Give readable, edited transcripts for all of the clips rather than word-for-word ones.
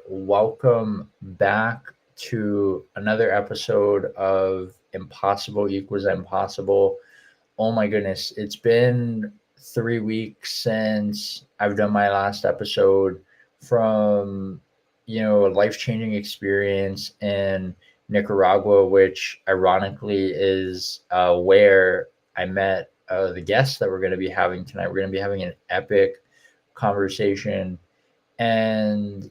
Welcome back to another episode of Impossible Equals Impossible. Oh my goodness, it's been 3 weeks since I've done my last episode from, a life changing experience in Nicaragua, which ironically is where I met the guests that we're going to be having tonight. We're going to be having an epic conversation and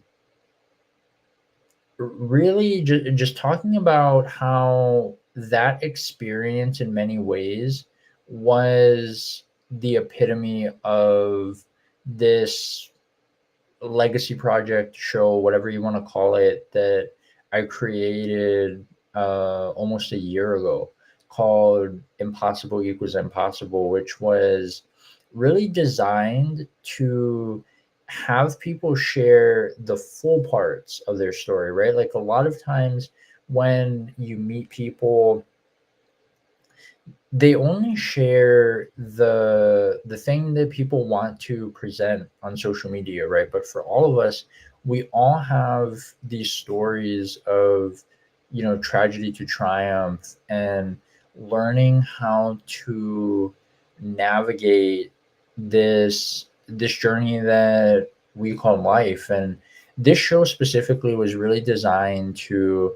really just talking about how that experience in many ways was the epitome of this legacy project show, whatever you want to call it, that I created almost a year ago, called Impossible Equals Impossible, which was really designed to have people share the full parts of their story, right? Like a lot of times when you meet people, they only share the thing that people want to present on social media, right? But for all of us, we all have these stories of, tragedy to triumph, and learning how to navigate this journey that we call life. And this show specifically was really designed to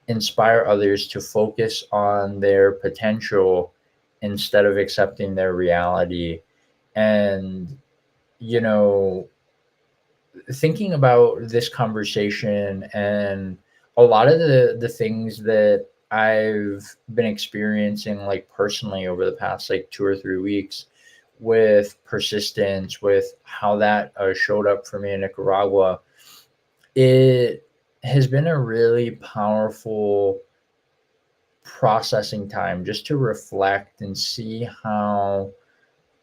inspire others to focus on their potential instead of accepting their reality. And, you know, thinking about this conversation and a lot of the things that I've been experiencing, like personally over the past like 2 or 3 weeks, with persistence, with how that showed up for me in Nicaragua, it has been a really powerful processing time just to reflect and see how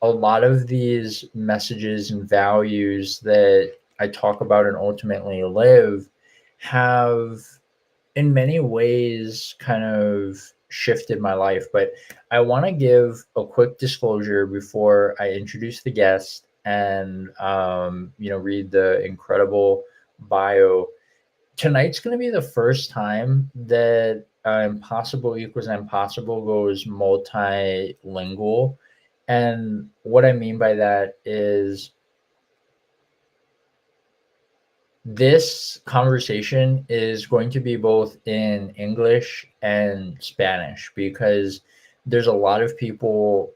a lot of these messages and values that I talk about and ultimately live have in many ways kind of shifted my life. But I want to give a quick disclosure before I introduce the guest and read the incredible bio. Tonight's going to be the first time that Impossible Equals Impossible goes multilingual. And what I mean by that is this conversation is going to be both in English and Spanish, because there's a lot of people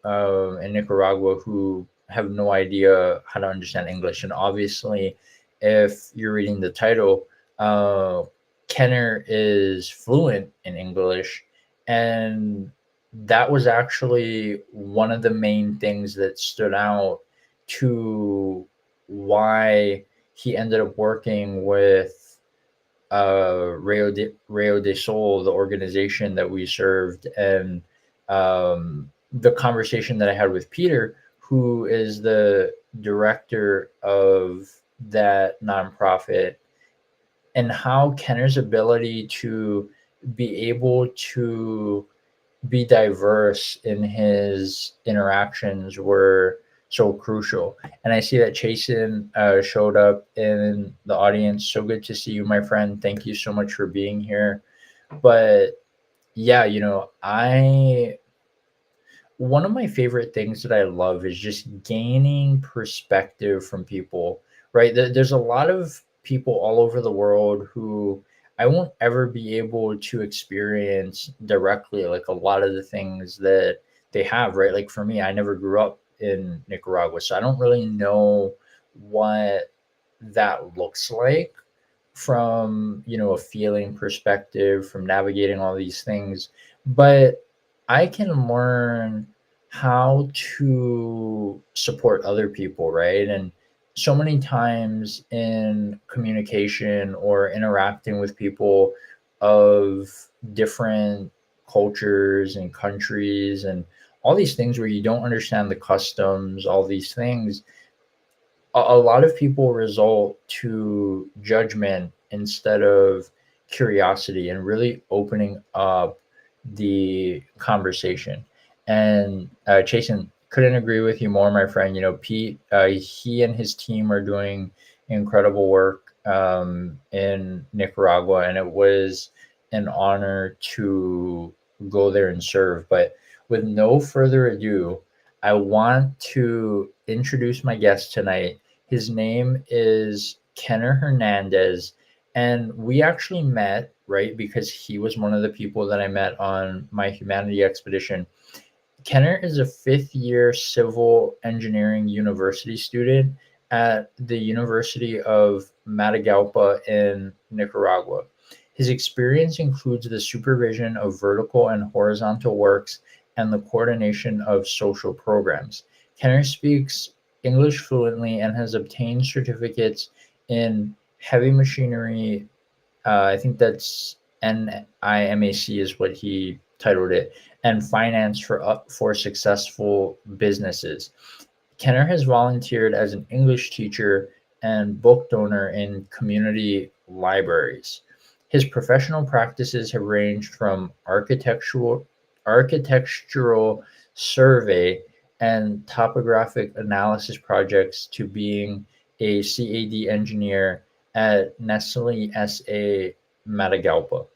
in Nicaragua who have no idea how to understand English. And obviously, if you're reading the title, uh, Kenner is fluent in English. And that was actually one of the main things that stood out to why he ended up working with Rayo de Sol, the organization that we served, and the conversation that I had with Peter, who is the director of that nonprofit, and how Kenner's ability to be able to be diverse in his interactions were so crucial. And I see that Chasen showed up in the audience. So good to see you, my friend. Thank you so much for being here. But yeah, I one of my favorite things that I love is just gaining perspective from people, right? There's a lot of people all over the world who I won't ever be able to experience directly, like a lot of the things that they have, right? Like for me, I never grew up in Nicaragua, so I don't really know what that looks like from, a feeling perspective, from navigating all these things. But I can learn how to support other people, right? And so many times in communication or interacting with people of different cultures and countries and all these things where you don't understand the customs, all these things, a lot of people result to judgment instead of curiosity and really opening up the conversation. And Jason, couldn't agree with you more, my friend. Pete, he and his team are doing incredible work in Nicaragua, and it was an honor to go there and serve. But with no further ado, I want to introduce my guest tonight. His name is Kenner Hernandez, and we actually met, right, because he was one of the people that I met on my humanity expedition. Kenner is a fifth year civil engineering university student at the University of Matagalpa in Nicaragua. His experience includes the supervision of vertical and horizontal works and the coordination of social programs. Kenner speaks English fluently and has obtained certificates in heavy machinery. I think that's NIMAC is what he titled it, and finance for successful businesses. Kenner has volunteered as an English teacher and book donor in community libraries. His professional practices have ranged from architectural survey and topographic analysis projects to being a CAD engineer at Nestlé S.A. Matagalpa.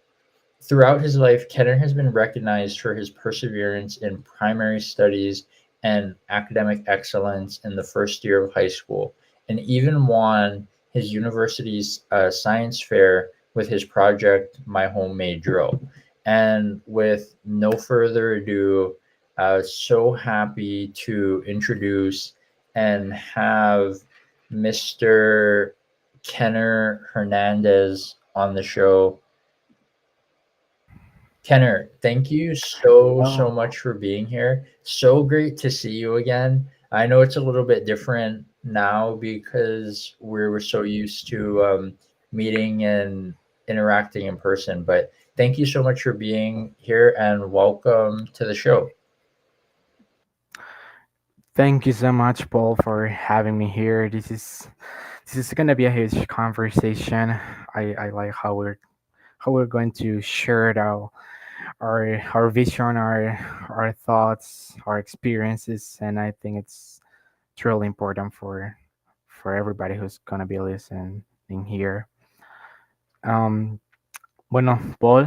Throughout his life, Kenner has been recognized for his perseverance in primary studies and academic excellence in the first year of high school, and even won his university's science fair with his project, My Homemade Drill. And with no further ado, so happy to introduce and have Mr. Kenner Hernandez on the show. Kenner, thank you so Oh, much for being here. So great to see you again. I know it's a little bit different now because we're so used to meeting and interacting in person, but thank you so much for being here and welcome to the show. thank you so much, Paul, for having me here. This is gonna be a huge conversation. I like how we're going to share our vision, our thoughts, our experiences, and I think it's truly important for everybody who's gonna be listening here. Um, bueno, Paul,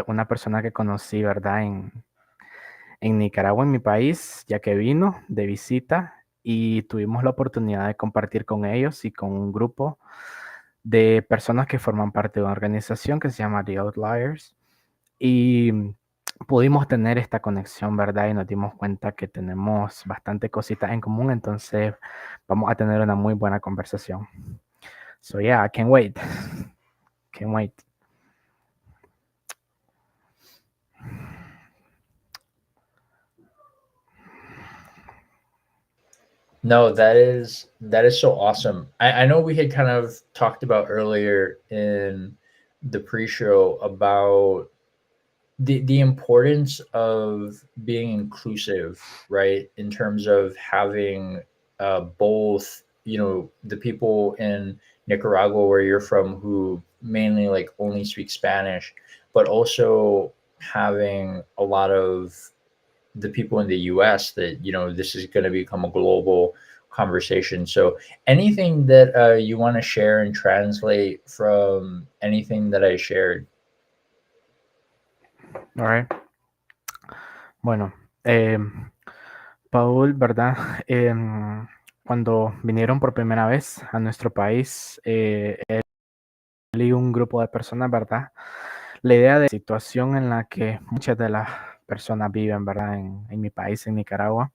una persona que conocí, ¿verdad? En Nicaragua, en mi país, ya que vino de visita y tuvimos la oportunidad de compartir con ellos y con un grupo de personas que forman parte de una organización que se llama The Outliers y pudimos tener esta conexión, ¿verdad? Y nos dimos cuenta que tenemos bastante cositas en común, entonces vamos a tener una muy buena conversación. So yeah, I can't wait. Can't wait. No, that is so awesome. I know we had kind of talked about earlier in the pre-show about the importance of being inclusive, right? In terms of having both, the people in Nicaragua where you're from who mainly like only speak Spanish, but also having a lot of the people in the US that, this is going to become a global conversation. So anything that you want to share and translate from anything that I shared. All right. Bueno, Paul, ¿verdad? Cuando vinieron por primera vez a nuestro país, él y un grupo de personas, ¿verdad? La idea de la situación en la que muchas de las personas viven, ¿verdad? En mi país, en Nicaragua.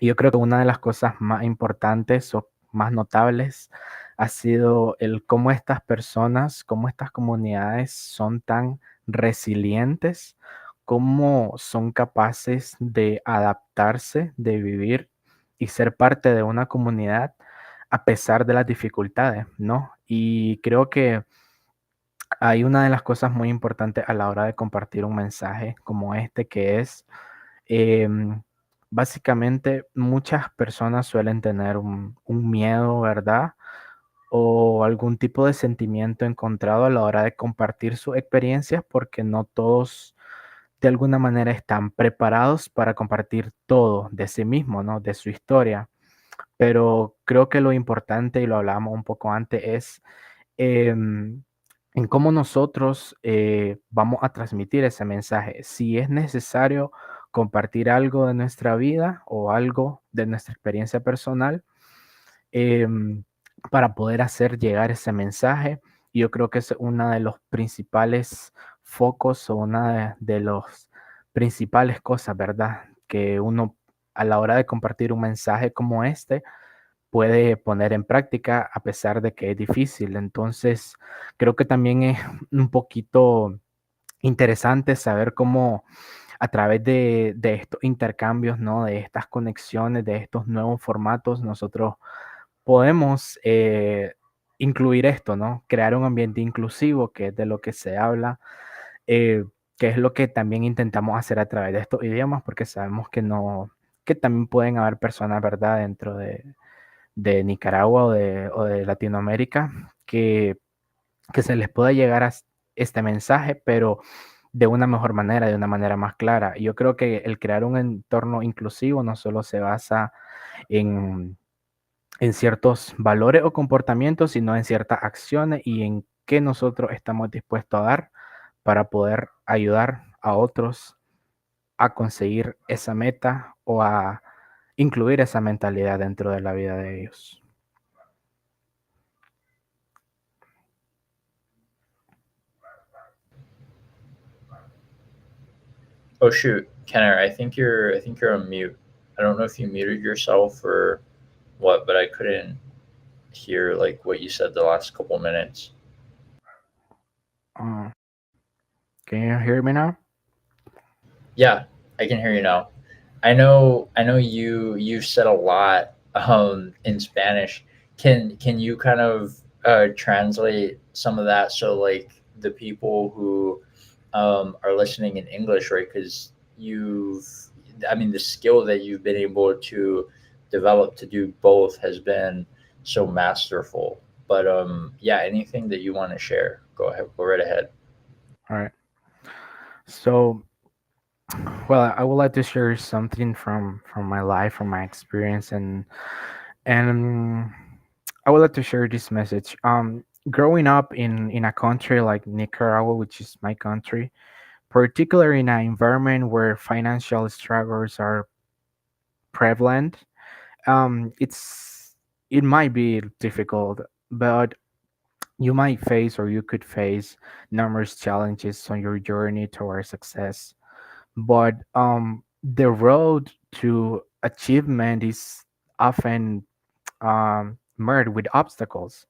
Y yo creo que una de las cosas más importantes o más notables ha sido el cómo estas personas, cómo estas comunidades son tan resilientes, cómo son capaces de adaptarse, de vivir y ser parte de una comunidad a pesar de las dificultades, ¿no? Y creo que hay una de las cosas muy importantes a la hora de compartir un mensaje como este, que es, em, básicamente muchas personas suelen tener un miedo, ¿verdad? O algún tipo de sentimiento encontrado a la hora de compartir sus experiencias porque no todos de alguna manera están preparados para compartir todo de sí mismo, ¿no? De su historia. pero creo que lo importante, y lo hablamos un poco antes, es em, en cómo nosotros vamos a transmitir ese mensaje. Si es necesario compartir algo de nuestra vida o algo de nuestra experiencia personal, em, para poder hacer llegar ese mensaje. Yo creo que es uno de los principales focos o una de los principales cosas, ¿verdad? Que uno a la hora de compartir un mensaje como este puede poner en práctica a pesar de que es difícil. Entonces, creo que también es un poquito interesante saber cómo a través de estos intercambios, ¿no? De estas conexiones, de estos nuevos formatos, nosotros podemos incluir esto, ¿no? Crear un ambiente inclusivo, que es de lo que se habla, eh, que es lo que también intentamos hacer a través de estos idiomas, porque sabemos que no, que también pueden haber personas, ¿verdad?, dentro de Nicaragua o de Latinoamérica, que se les pueda llegar a este mensaje, pero de una mejor manera, de una manera más clara. Yo creo que el crear un entorno inclusivo no solo se basa en ciertos valores o comportamientos, sino en ciertas acciones y en qué nosotros estamos dispuestos a dar para poder ayudar a otros a conseguir esa meta o a incluir esa mentalidad dentro de la vida de ellos. Oh shoot, Kenner, I think you're on mute. I don't know if you muted yourself or what, but I couldn't hear like what you said the last couple minutes. Uh, can you hear me now? Yeah, I can hear you now. I know you've said a lot in Spanish. Can you kind of translate some of that so like the people who are listening in English, right? Because you've, I mean, the skill that you've been able to develop to do both has been so masterful. But yeah, anything that you want to share, go ahead, go right ahead. All right. So, well, I would like to share something from my life, from my experience, and I would like to share this message. Growing up in a country like Nicaragua, which is my country, particularly in an environment where financial struggles are prevalent, it might be difficult, but you might face or you could face numerous challenges on your journey towards success. But the road to achievement is often marred with obstacles,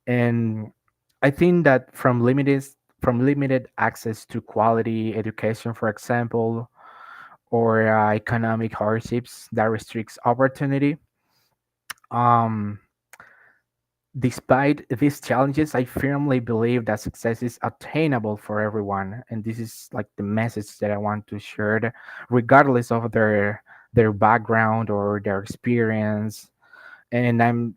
and I think that from limited access to quality education, for example, or economic hardships that restricts opportunity. Um, Despite these challenges, I firmly believe that success is attainable for everyone, and this is like the message that I want to share, regardless of their background or their experience. And I'm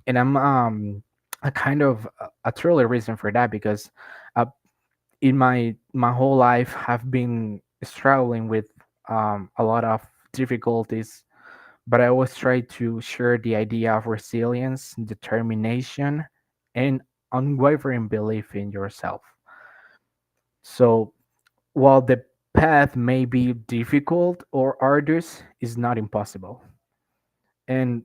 a kind of a truly reason for that because uh, in my whole life have been struggling with a lot of difficulties, but I always try to share the idea of resilience, determination, and unwavering belief in yourself. So while the path may be difficult or arduous, it's not impossible. And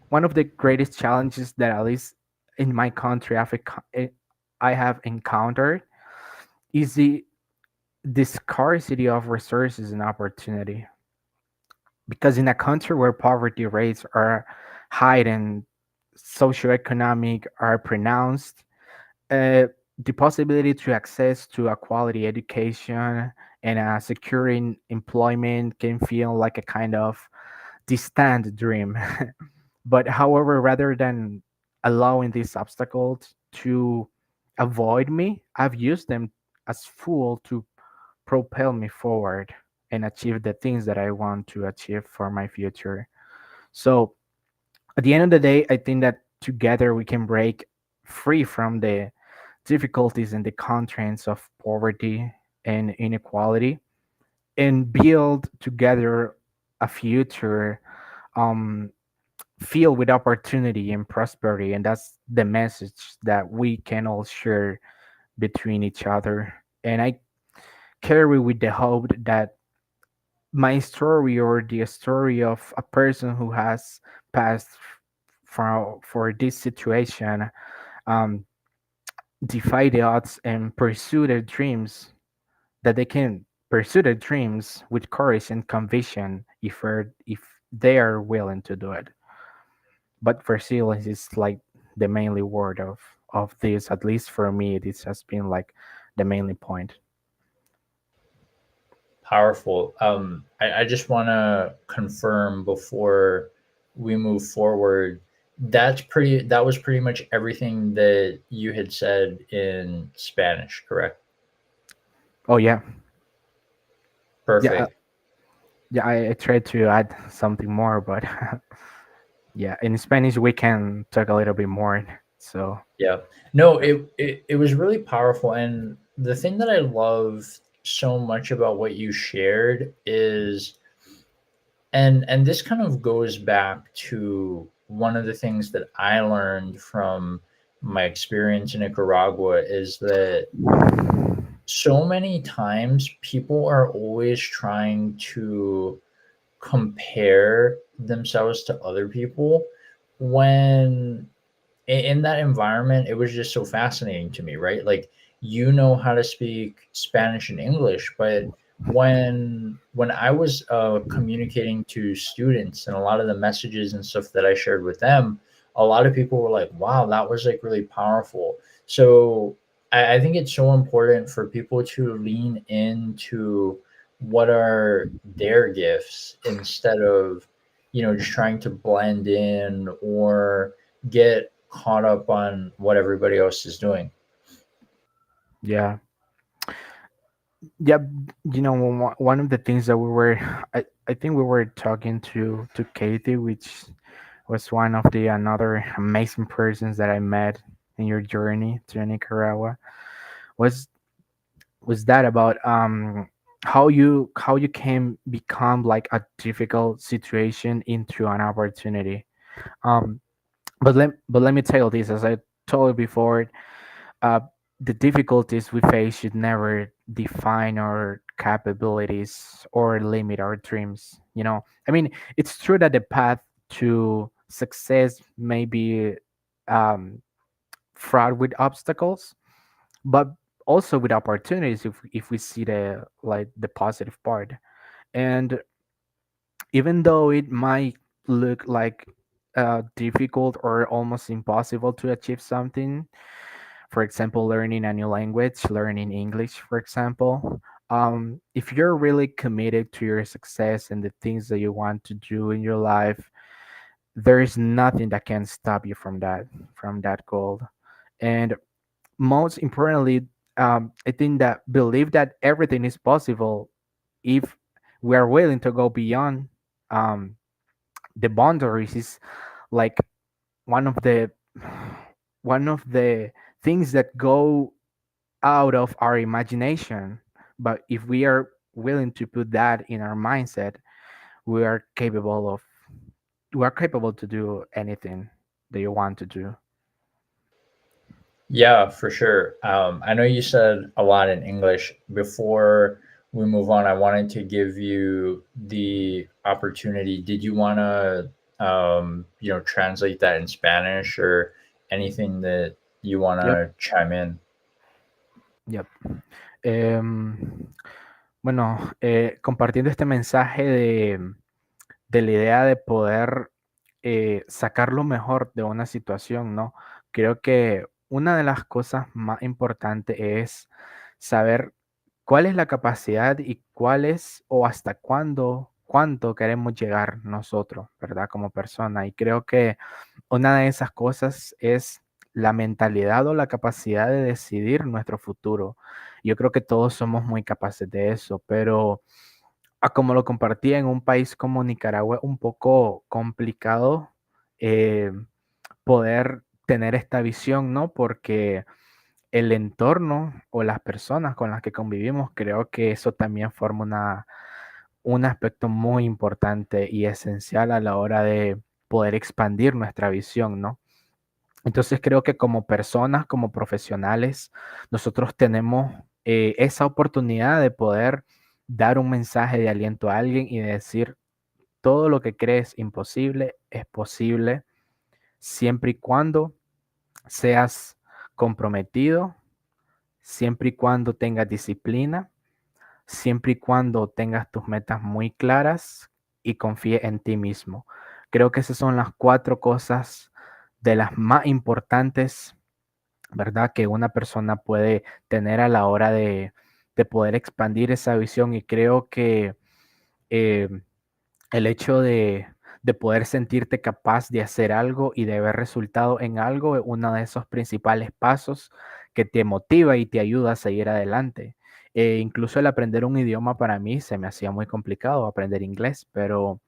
one of the greatest challenges that at least in my country I have encountered is the scarcity of resources and opportunity. Because in a country where poverty rates are high and socioeconomic are pronounced, uh, the possibility to access to a quality education and a securing employment can feel like a kind of distant dream. But however, rather than allowing these obstacles to avoid me, I've used them as fuel to propel me forward and achieve the things that I want to achieve for my future. So at the end of the day, I think that together we can break free from the difficulties and the constraints of poverty and inequality and build together a future um, filled with opportunity and prosperity, and that's the message that we can all share between each other. And I carry with the hope that my story, or the story of a person who has passed for this situation, um, defy the odds and pursue their dreams, that they can pursue their dreams with courage and conviction if they are willing to do it. But resilience is like the mainly word of this. At least for me, this has been like the mainly point. Powerful. I just want to confirm before we move forward. That was pretty much everything that you had said in Spanish, correct? Oh yeah, yeah, Perfect. yeah. I tried to add something more, but yeah, in Spanish we can talk a little bit more. So Yeah. No, yeah, it was really powerful. And the thing that I love so much about what you shared is, and this kind of goes back to one of the things that I learned from my experience in Nicaragua, is that so many times people are always trying to compare themselves to other people, when in that environment it was just so fascinating to me, right? Like, you know how to speak Spanish and English, but when I was communicating to students, and a lot of the messages and stuff that I shared with them, a lot of people were like, wow, that was like really powerful. So I think it's so important for people to lean into what are their gifts, instead of, just trying to blend in or get caught up on what everybody else is doing. yeah, yeah. One of the things that I think we were talking to Katie, which was one of the another amazing persons that I met in your journey to Nicaragua, was that about how you can become like a difficult situation into an opportunity. um but let me tell you this, as I told you before, uh the difficulties we face should never define our capabilities or limit our dreams. I mean, it's true that the path to success may be um fraught with obstacles, but also with opportunities if we see the positive part. And even though it might look like difficult or almost impossible to achieve something, for example, learning a new language, learning English, for example, if you're really committed to your success and the things that you want to do in your life, there is nothing that can stop you from that goal. And most importantly, I think that believe that everything is possible if we are willing to go beyond um, the boundaries, is like one of the one of the things that go out of our imagination. But if we are willing to put that in our mindset, we are capable of we are capable to do anything that you want to do. Yeah, for sure. I know you said a lot in English. Before we move on, I wanted to give you the opportunity. Did you want to, translate that in Spanish, or anything that you want Yep, to chime in? yep. Em, bueno, compartiendo este mensaje de la idea de poder sacar lo mejor de una situación, ¿no? Creo que una de las cosas más importantes es saber cuál es la capacidad y cuál es o hasta cuánto queremos llegar nosotros, ¿verdad? Como persona. Y creo que una de esas cosas es la mentalidad o la capacidad de decidir nuestro futuro. Yo creo que todos somos muy capaces de eso, pero como lo compartía, en un país como Nicaragua, un poco complicado eh, poder tener esta visión, ¿no? Porque el entorno o las personas con las que convivimos, creo que eso también forma un aspecto muy importante y esencial a la hora poder expandir nuestra visión, ¿no? Entonces creo que como personas, como profesionales, nosotros tenemos esa oportunidad de poder dar un mensaje de aliento a alguien y decir, todo lo que crees imposible es posible siempre y cuando seas comprometido, siempre y cuando tengas disciplina, siempre y cuando tengas tus metas muy claras y confíe en ti mismo. Creo que esas son las cuatro cosas de las más importantes, ¿verdad? Que una persona puede tener a la hora de poder expandir esa visión. Y creo que eh, el hecho de poder sentirte capaz de hacer algo y de ver resultado en algo es uno de esos principales pasos que te motiva y te ayuda a seguir adelante. Incluso el aprender un idioma para mí se me hacía muy complicado, aprender inglés, pero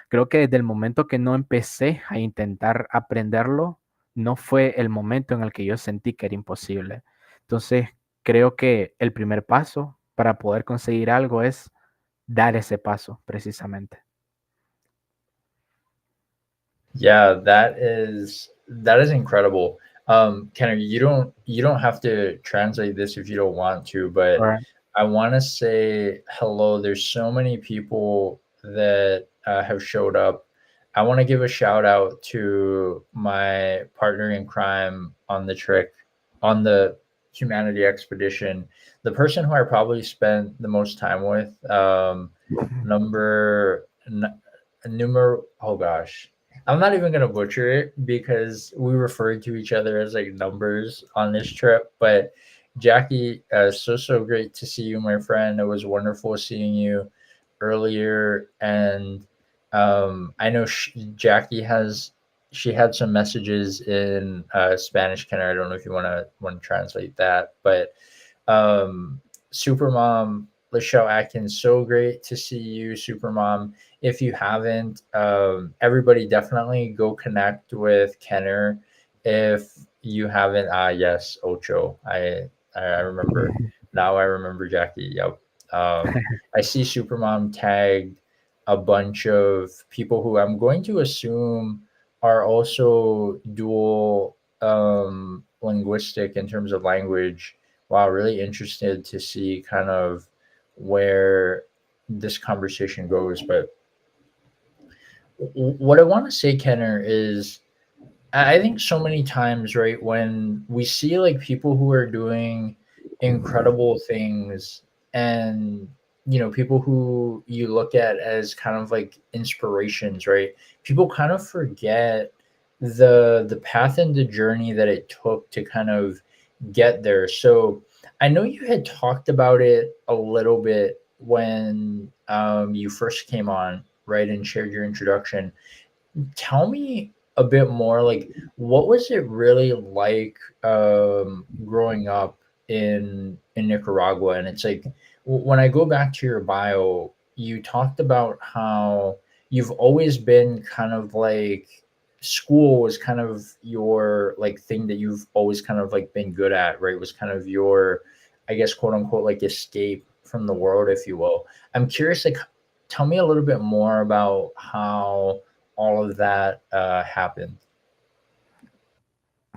creo que desde el momento que no empecé a intentar aprenderlo, no fue el momento en el que yo sentí que era imposible. Entonces, creo que el primer paso para poder conseguir algo es dar ese paso, precisamente. Yeah, that is incredible. Kenner, you don't have to translate this if you don't want to, All but right. I want to say hello. There's so many people that have showed up. I want to give a shout out to my partner in crime on the trick, on the humanity expedition, the person who I probably spent the most time with. Number numero. Oh gosh, I'm not even gonna butcher it because we referred to each other as like numbers on this trip. But Jackie, so great to see you, my friend. It was wonderful seeing you earlier, and I know Jackie has she had some messages in Spanish. Kenner, I don't know if you want to translate that, but Supermom Lachelle Atkins, so great to see you, Supermom. If you haven't, everybody definitely go connect with Kenner. If you haven't, yes, Ocho. I remember now. I remember Jackie. Yep. I see Supermom tagged a bunch of people who I'm going to assume are also dual linguistic in terms of language. Wow, really interested to see kind of where this conversation goes. But what I want to say, Kenner, is I think so many times, right, when we see like people who are doing incredible things and people who you look at as kind of like inspirations, right? People kind of forget the path and the journey that it took to kind of get there. So I know you had talked about it a little bit when you first came on, right, and shared your introduction. Tell me a bit more, like, what was it really like growing up in Nicaragua? And it's like when I go back to your bio, you talked about how you've always been kind of like school was kind of your like thing that you've always kind of like been good at, right? Was kind of your, I guess, quote unquote, like escape from the world, if you will. I'm curious, like, tell me a little bit more about how all of that happened.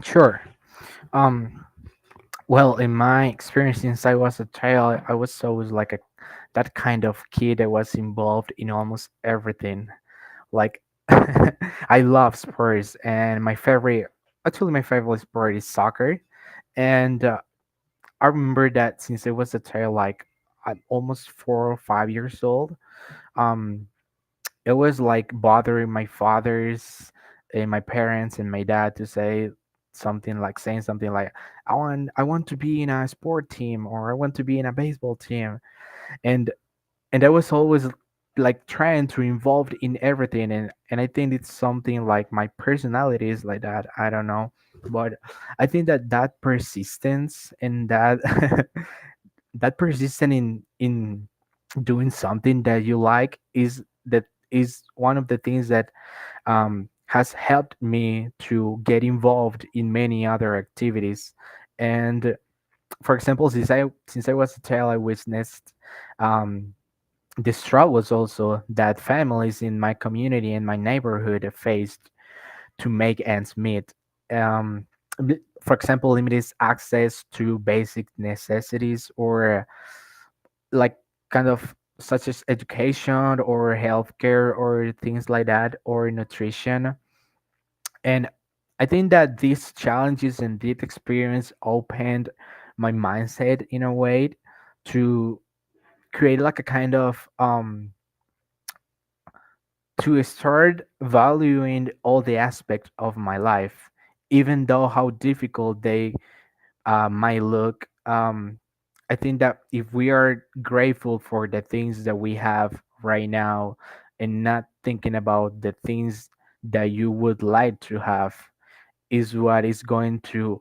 Sure. Um, well, in my experience since I was a child, I was always like that kind of kid that was involved in almost everything. Like I love sports, and my favorite sport is soccer. And I remember that since I was a child, like I'm almost 4 or 5 years old. Um, it was like bothering my fathers and my parents and my dad to say saying something like I want to be in a sport team, or I want to be in a baseball team. And and I was always like trying to involve in everything, and I think it's something like my personality is like that. I don't know, but I think that persistence and that that persistence in doing something that you like is one of the things that has helped me to get involved in many other activities. And for example, since I was a child, I witnessed um, the struggles also that families in my community and my neighborhood faced to make ends meet. Um, for example, limited access to basic necessities or like kind of such as education or healthcare or things like that or nutrition. And I think that these challenges and this experience opened my mindset in a way to create like a kind of to start valuing all the aspects of my life, even though how difficult they might look. I think that if we are grateful for the things that we have right now and not thinking about the things that you would like to have, is what is going to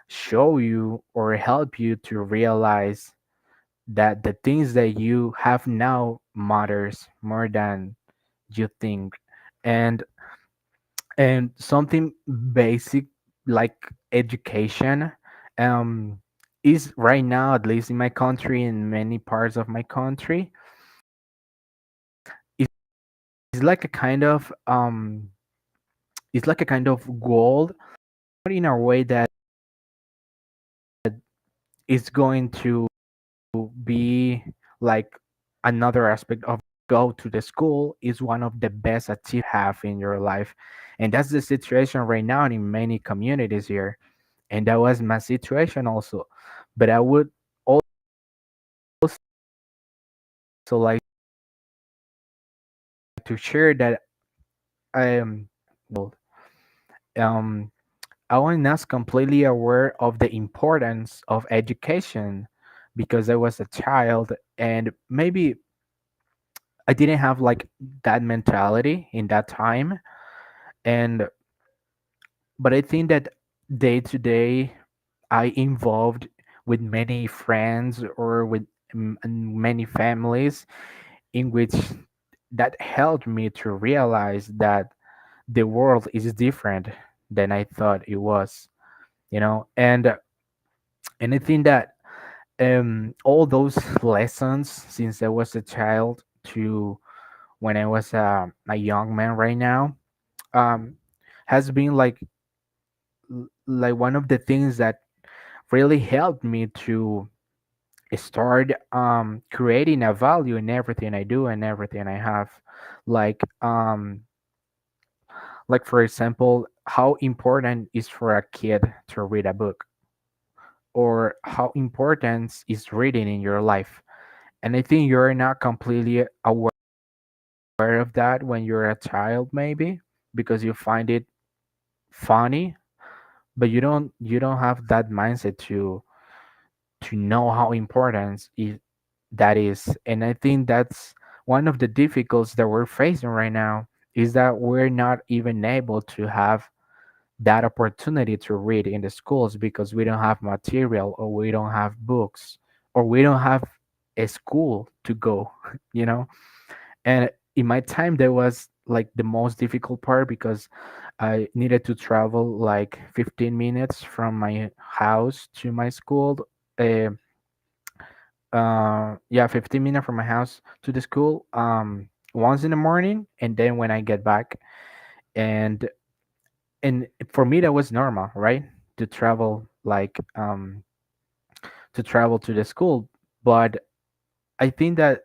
show you or help you to realize that the things that you have now matters more than you think. And and something basic like education um is right now, at least in my country, in many parts of my country, is like a kind of it's like a kind of goal, but in a way that is going to be like another aspect of go to the school is one of the best achieve have in your life. And that's the situation right now in many communities here, and that was my situation also. But I would also like to share that well, um I was not completely aware of the importance of education because I was a child, and maybe I didn't have like that mentality in that time. And but I think that day to day I involved with many friends or with many families in which that helped me to realize that the world is different than I thought it was, you know. And I think that all those lessons since I was a child to when I was a young man right now um, has been like one of the things that really helped me to start creating a value in everything I do and everything I have. Like like for example, how important is for a kid to read a book, or how important is reading in your life. And I think you're not completely aware of that when you're a child, maybe because you find it funny, but you don't have that mindset to know how important that is. And I think that's one of the difficulties that we're facing right now, is that we're not even able to have that opportunity to read in the schools because we don't have material, or we don't have books, or we don't have a school to go, you know. And in my time, that was like the most difficult part because I needed to travel like 15 minutes from my house to my school. uh, yeah, 15 minutes from my house to the school once in the morning, and then when I get back. And and for me that was normal, right, to travel to travel to the school. But I think that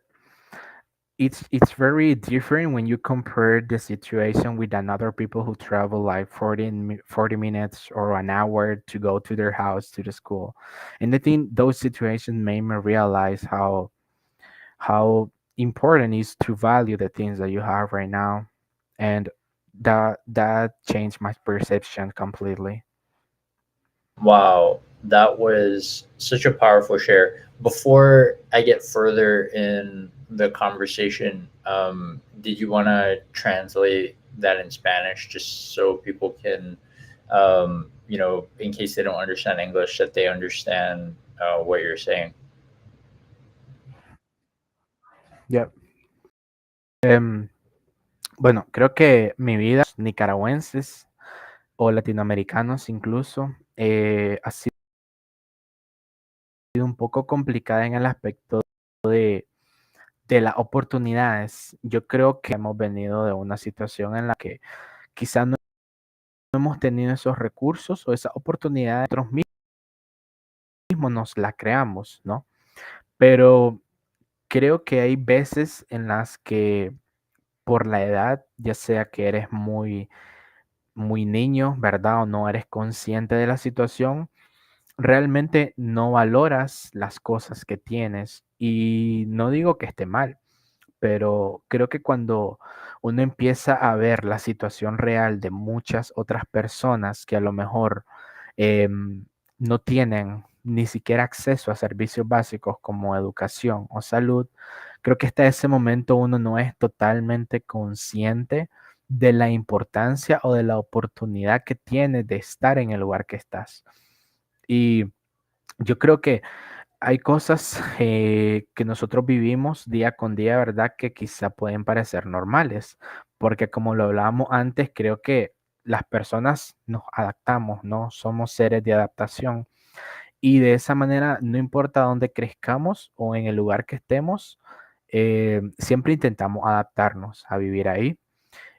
it's very different when you compare the situation with another people who travel like 40 minutes or an hour to go to their house to the school. And I think those situations made me realize how important it is to value the things that you have right now. And that changed my perception completely. Wow, that was such a powerful share. Before I get further in the conversation, did you want to translate that in Spanish just so people can, in case they don't understand English, that they understand what you're saying? Yep. Em, bueno, creo que mi vida, nicaragüenses o latinoamericanos incluso, ha sido un poco complicada en el aspecto de las oportunidades, yo creo que hemos venido de una situación en la que quizás no hemos tenido esos recursos o esa oportunidad nosotros mismos nos la creamos, ¿no? Pero creo que hay veces en las que por la edad, ya sea que eres muy niño, ¿verdad? O no eres consciente de la situación, realmente no valoras las cosas que tienes. Y no digo que esté mal, pero creo que cuando uno empieza a ver la situación real de muchas otras personas que a lo mejor no tienen ni siquiera acceso a servicios básicos como educación o salud, creo que hasta ese momento uno no es totalmente consciente de la importancia o de la oportunidad que tiene de estar en el lugar que estás. Y yo creo que hay cosas que nosotros vivimos día con día, ¿verdad? Que quizá pueden parecer normales, porque como lo hablábamos antes, creo que las personas nos adaptamos, ¿no? Somos seres de adaptación y de esa manera, no importa dónde crezcamos o en el lugar que estemos, siempre intentamos adaptarnos a vivir ahí.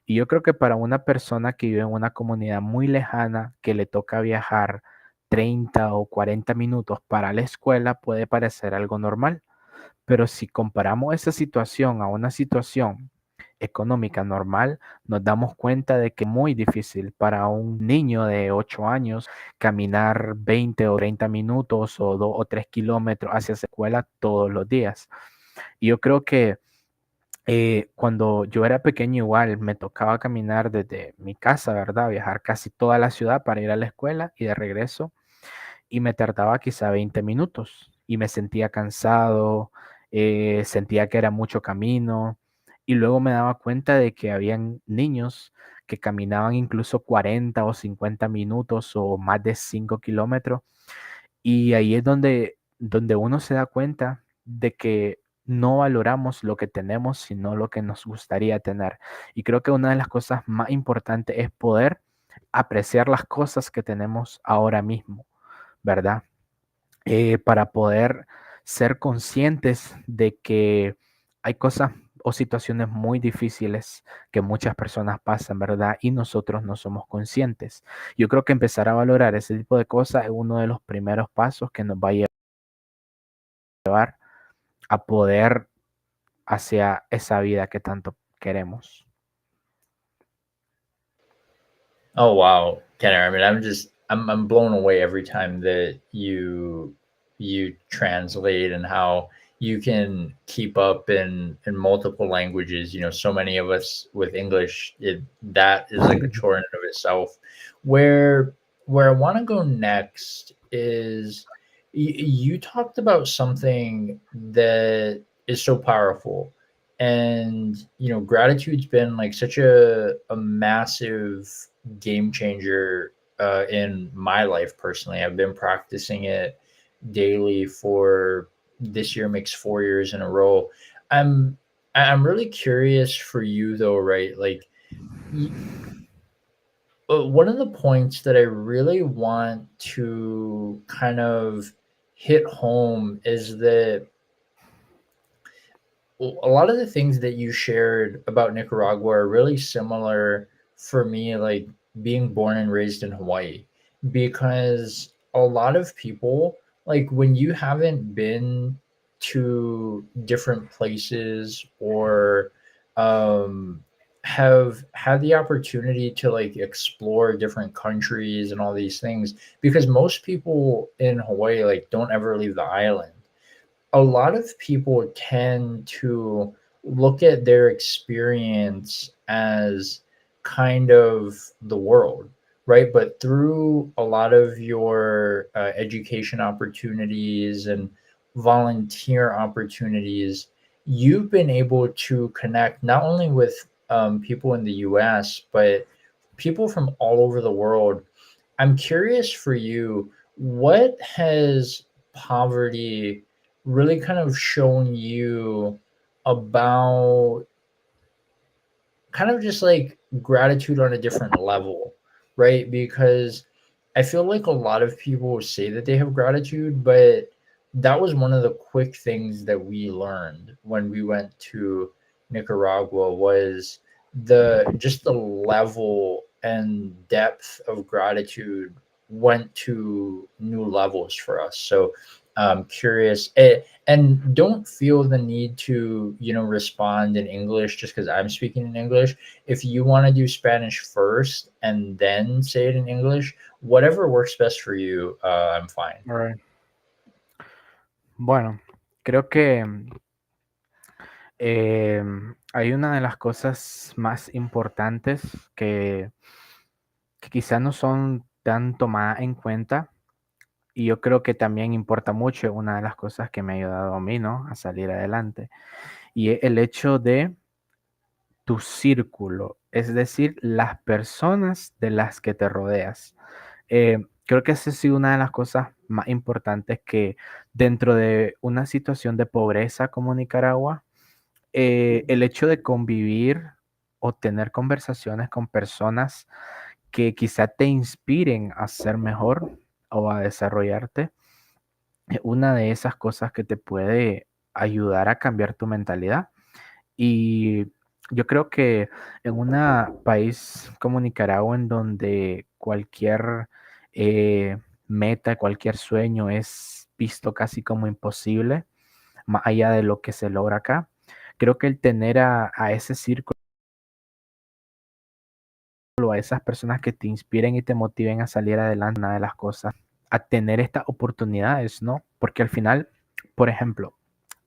Y yo creo que para una persona que vive en una comunidad muy lejana, que le toca viajar 30 o 40 minutos para la escuela, puede parecer algo normal. Pero si comparamos esa situación a una situación económica normal, nos damos cuenta de que es muy difícil para un niño de 8 años caminar 20 o 30 minutos o 2 o 3 kilómetros hacia la escuela todos los días. Y yo creo que cuando yo era pequeño igual me tocaba caminar desde mi casa, ¿verdad? Viajar casi toda la ciudad para ir a la escuela y de regreso y me tardaba quizá 20 minutos y me sentía cansado, sentía que era mucho camino y luego me daba cuenta de que habían niños que caminaban incluso 40 o 50 minutos o más de 5 kilómetros y ahí es donde uno se da cuenta de que no valoramos lo que tenemos, sino lo que nos gustaría tener. Y creo que una de las cosas más importantes es poder apreciar las cosas que tenemos ahora mismo, ¿verdad? Para poder ser conscientes de que hay cosas o situaciones muy difíciles que muchas personas pasan, ¿verdad? Y nosotros no somos conscientes. Yo creo que empezar a valorar ese tipo de cosas es uno de los primeros pasos que nos va a llevar a poder hacia esa vida que tanto queremos. Oh wow, Kenner. I mean, I'm blown away every time that you translate and how you can keep up in multiple languages. You know, so many of us with English, that is like a chore in and of itself. Where where I want to go next is you talked about something that is so powerful, and you know gratitude's been like such a massive game changer in my life personally. I've been practicing it daily for this year makes 4 years in a row. I'm I'm really curious for you though, right? Like one of the points that I really want to kind of hit home is that a lot of the things that you shared about Nicaragua are really similar for me, like being born and raised in Hawaii, because a lot of people, like when you haven't been to different places or um, have had the opportunity to like explore different countries and all these things, because most people in Hawaii like don't ever leave the island. A lot of people tend to look at their experience as kind of the world, right? But through a lot of your education opportunities and volunteer opportunities, you've been able to connect not only with people in the US, but people from all over the world. I'm curious for you, what has poverty really kind of shown you about kind of just like gratitude on a different level, right? Because I feel like a lot of people say that they have gratitude, but that was one of the quick things that we learned when we went to Nicaragua was the level and depth of gratitude went to new levels for us. So curious, and don't feel the need to respond in English just because I'm speaking in English. If you want to do Spanish first and then say it in English, whatever works best for you, I'm fine. Alright. Bueno, creo que hay una de las cosas más importantes que quizás no son tan tomadas en cuenta, y yo creo que también importa mucho, una de las cosas que me ha ayudado a mí, ¿no? A salir adelante, y es el hecho de tu círculo, es decir, las personas de las que te rodeas. Creo que esa ha sido una de las cosas más importantes que dentro de una situación de pobreza como Nicaragua, el hecho de convivir o tener conversaciones con personas que quizá te inspiren a ser mejor o a desarrollarte, es una de esas cosas que te puede ayudar a cambiar tu mentalidad. Y yo creo que en un país como Nicaragua, en donde cualquier eh, meta, cualquier sueño es visto casi como imposible, más allá de lo que se logra acá, creo que el tener a ese círculo, a esas personas que te inspiren y te motiven a salir adelante, una de las cosas, a tener estas oportunidades, ¿no? Porque al final, por ejemplo,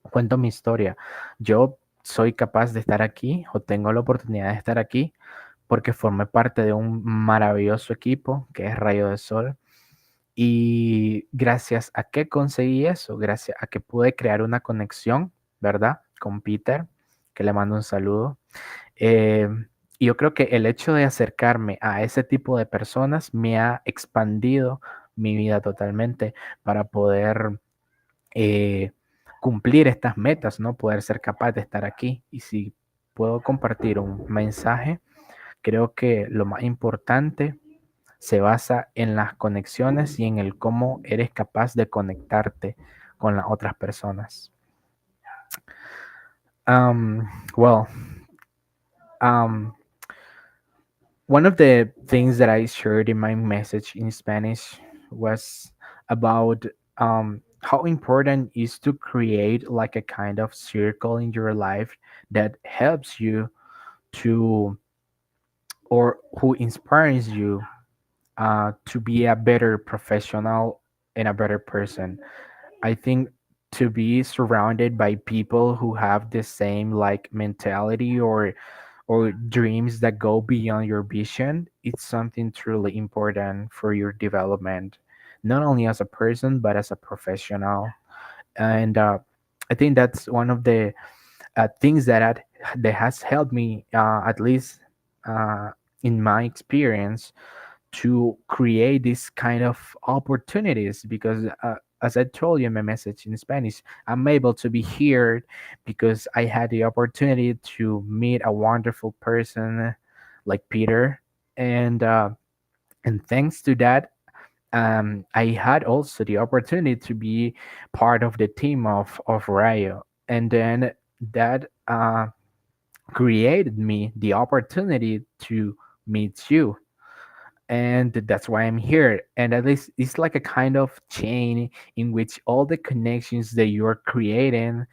cuento mi historia. Yo soy capaz de estar aquí o tengo la oportunidad de estar aquí porque formé parte de un maravilloso equipo que es Rayo de Sol. Y gracias a que conseguí eso, gracias a que pude crear una conexión, ¿verdad? Con Peter, que le mando un saludo. Eh, y yo creo que el hecho de acercarme a ese tipo de personas me ha expandido mi vida totalmente para poder eh, cumplir estas metas, ¿no? Poder ser capaz de estar aquí. Y si puedo compartir un mensaje, creo que lo más importante se basa en las conexiones y en el cómo eres capaz de conectarte con las otras personas. Well, um, one of the things that I shared in my message in Spanish was about how important is to create like a kind of circle in your life that helps you to, or who inspires you to be a better professional and a better person. I think to be surrounded by people who have the same like mentality or dreams that go beyond your vision, it's something truly important for your development, not only as a person but as a professional. And I think that's one of the things that has helped me, at least uh, in my experience, to create this kind of opportunities, because as I told you in my message in Spanish, I'm able to be here because I had the opportunity to meet a wonderful person like Peter, and thanks to that, I had also the opportunity to be part of the team of Rayo, and then that created me the opportunity to meet you, and that's why I'm here. And at least it's like a kind of chain in which all the connections that you're creating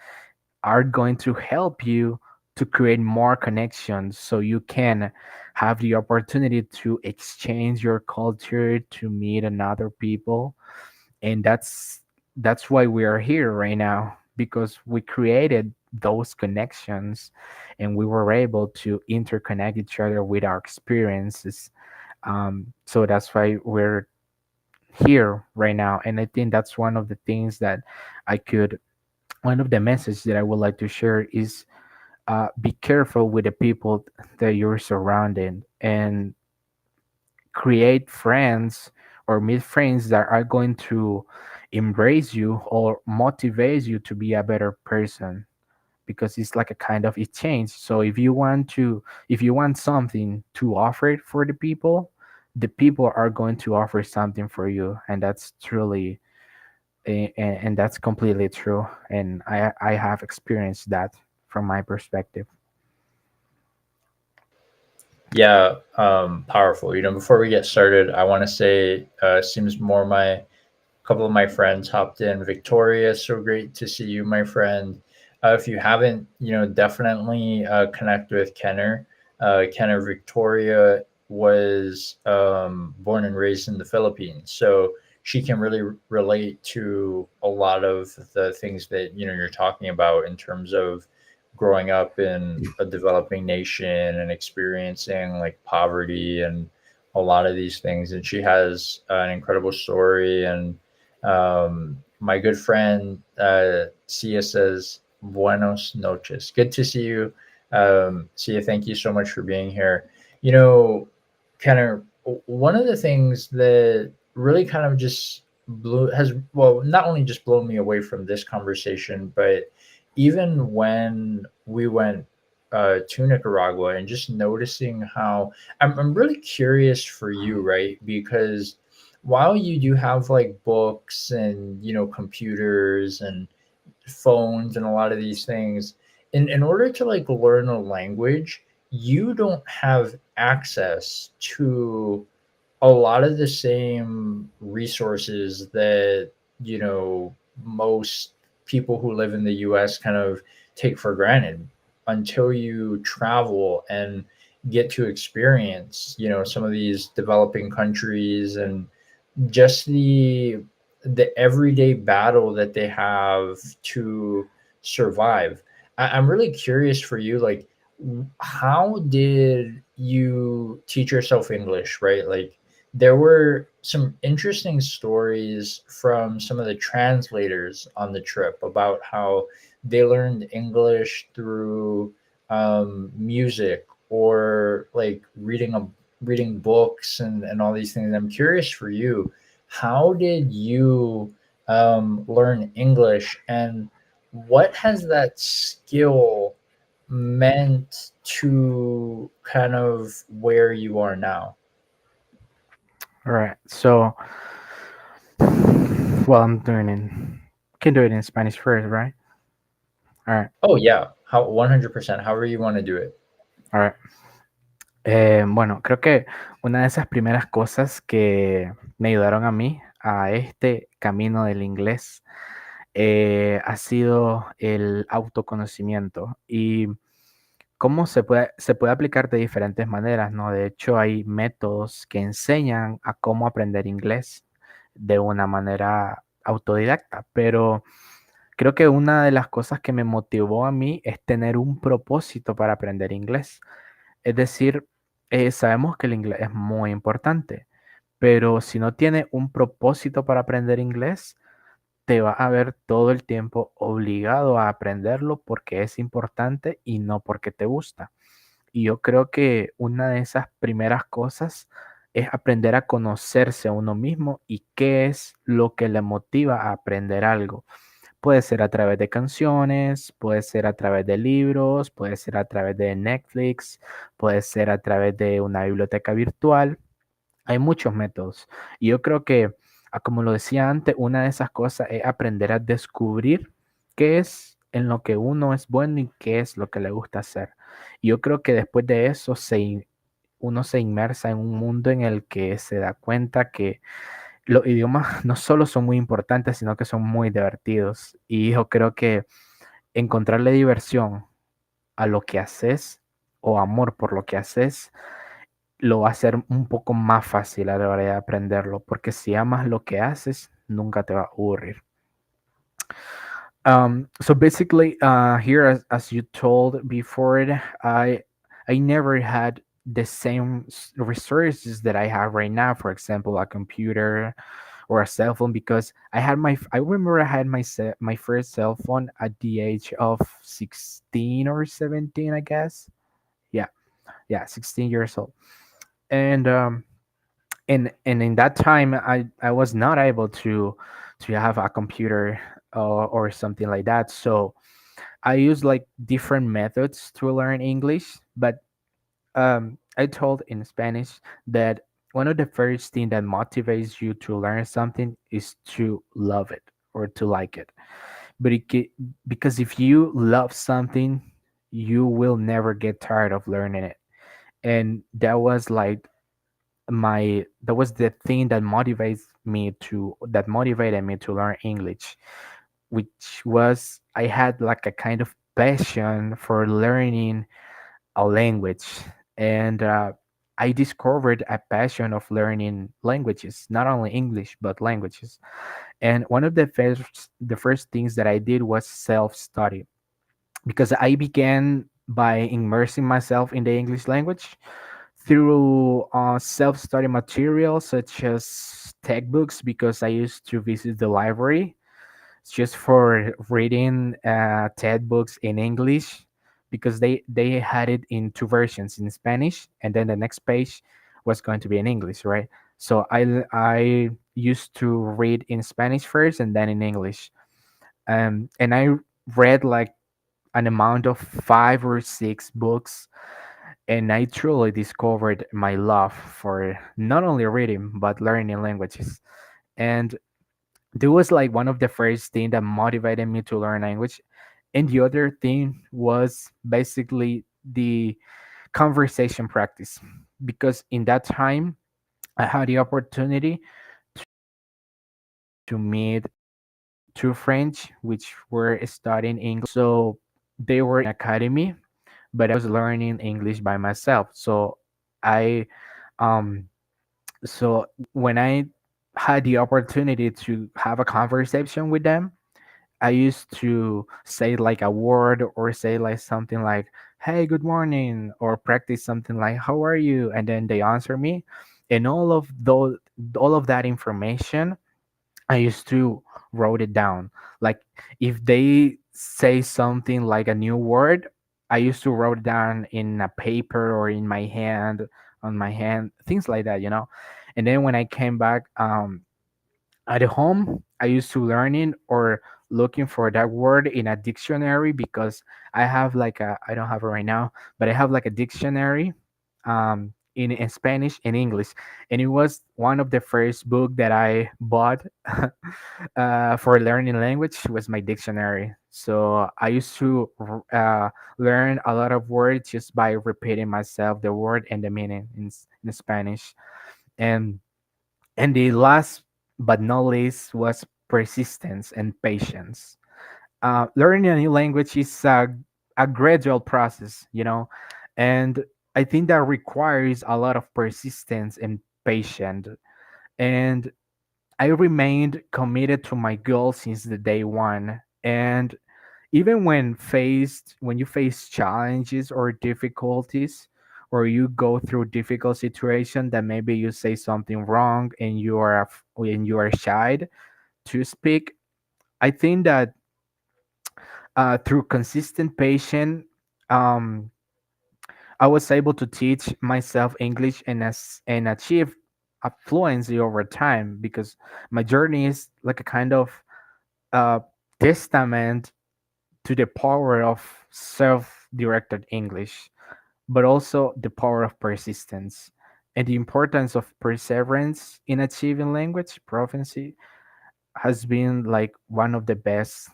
are going to help you to create more connections so you can have the opportunity to exchange your culture, to meet another people. And that's why we are here right now, because we created those connections and we were able to interconnect each other with our experiences. So that's why we're here right now. And I think that's one of the things that I could, one of the messages that I would like to share is be careful with the people that you're surrounded, and create friends or meet friends that are going to embrace you or motivate you to be a better person, because it's like a kind of exchange. So if you want something to offer it for the people are going to offer something for you, and that's truly And that's completely true. And I have experienced that from my perspective. Yeah, powerful. Before we get started, I want to say, seems more my couple of my friends hopped in. Victoria, so great to see you, my friend. If you haven't, definitely connect with Kenner. Kenner Victoria was born and raised in the Philippines, so she can really relate to a lot of the things that you're talking about in terms of growing up in a developing nation and experiencing like poverty and a lot of these things. And she has an incredible story. And my good friend Sia says, Buenos noches. Good to see you. Sia, thank you so much for being here. You know, Kenner, one of the things that really kind of just not only just blown me away from this conversation, but even when we went to Nicaragua and just noticing how I'm really curious for you, right? Because while you do have like books and computers and phones and a lot of these things, in order to like learn a language, you don't have access to a lot of the same resources that most people who live in the US kind of take for granted until you travel and get to experience some of these developing countries and just the everyday battle that they have to survive. I'm really curious for you, like, how did you teach yourself English, right? Like, there were some interesting stories from some of the translators on the trip about how they learned English through music or like reading books and all these things. I'm curious for you, how did you learn English, and what has that skill meant to kind of where you are now? All right. So, well, I'm doing in can do it in Spanish first, right? All right. Oh yeah, how 100%, however you want to do it. All right. Bueno, creo que una de esas primeras cosas que me ayudaron a mí a este camino del inglés ha sido el autoconocimiento y cómo se puede aplicar de diferentes maneras, ¿no? De hecho, hay métodos que enseñan a cómo aprender inglés de una manera autodidacta, pero creo que una de las cosas que me motivó a mí es tener un propósito para aprender inglés. Es decir, sabemos que el inglés es muy importante, pero si no tiene un propósito para aprender inglés, te va a ver todo el tiempo obligado a aprenderlo porque es importante y no porque te gusta. Y yo creo que una de esas primeras cosas es aprender a conocerse a uno mismo y qué es lo que le motiva a aprender algo. Puede ser a través de canciones, puede ser a través de libros, puede ser a través de Netflix, puede ser a través de una biblioteca virtual. Hay muchos métodos. Y yo creo que, como lo decía antes, una de esas cosas es aprender a descubrir qué es en lo que uno es bueno y qué es lo que le gusta hacer. Y yo creo que después de eso uno se inmersa en un mundo en el que se da cuenta que los idiomas no solo son muy importantes, sino que son muy divertidos. Y yo creo que encontrarle diversión a lo que haces o amor por lo que haces lo va a hacer un poco más fácil a la hora de aprenderlo, porque si amas lo que haces, nunca te va a aburrir. So basically, here as you told before, I never had the same resources that I have right now. For example, a computer or a cell phone, because I remember I had my first cell phone at the age of 16 or 17, I guess. Yeah, yeah, 16 years old. And and in that time I was not able to have a computer or something like that, so I used like different methods to learn English, but I told in Spanish that one of the first thing that motivates you to learn something is to love it, or to like it. But because if you love something, you will never get tired of learning it. And that was like that was the thing that motivated me to learn English, which was I had like a kind of passion for learning a language. And I discovered a passion of learning languages, not only English but languages. And one of the first things that I did was self-study, because I began by immersing myself in the English language through self-study materials such as textbooks, because I used to visit the library just for reading TED books in English, because they had it in two versions, in Spanish, and then the next page was going to be in English, right? So I used to read in Spanish first and then in English, and I read like an amount of 5 or 6 books, and I truly discovered my love for not only reading but learning languages. And that was like one of the first thing that motivated me to learn language. And the other thing was basically the conversation practice, because in that time I had the opportunity to meet two French which were studying English. So they were in academy, but I was learning English by myself. I um so when I had the opportunity to have a conversation with them, I used to say like a word, or say like something like, "Hey, good morning," or practice something like, "How are you?" And then they answer me. And all of that information, I used to wrote it down. Like if they say something like a new word, I used to write it down in a paper or in my hand, on my hand, things like that. And then when I came back, at home, I used to learning or looking for that word in a dictionary, because I don't have it right now, but I have like a dictionary in Spanish and English. And it was one of the first book that I bought for learning language was my dictionary. So I used to learn a lot of words just by repeating myself the word and the meaning in Spanish. And the last but not least was persistence and patience. Learning a new language is a gradual process, and I think that requires a lot of persistence and patience. And I remained committed to my goal since the day one. And even when you face challenges or difficulties, or you go through difficult situation that maybe you say something wrong and you are shy to speak, I think that through consistent patience, um, I was able to teach myself English and achieve a fluency over time, because my journey is like a kind of uh, testament to the power of self-directed English, but also the power of persistence and the importance of perseverance in achieving language proficiency has been like one of the best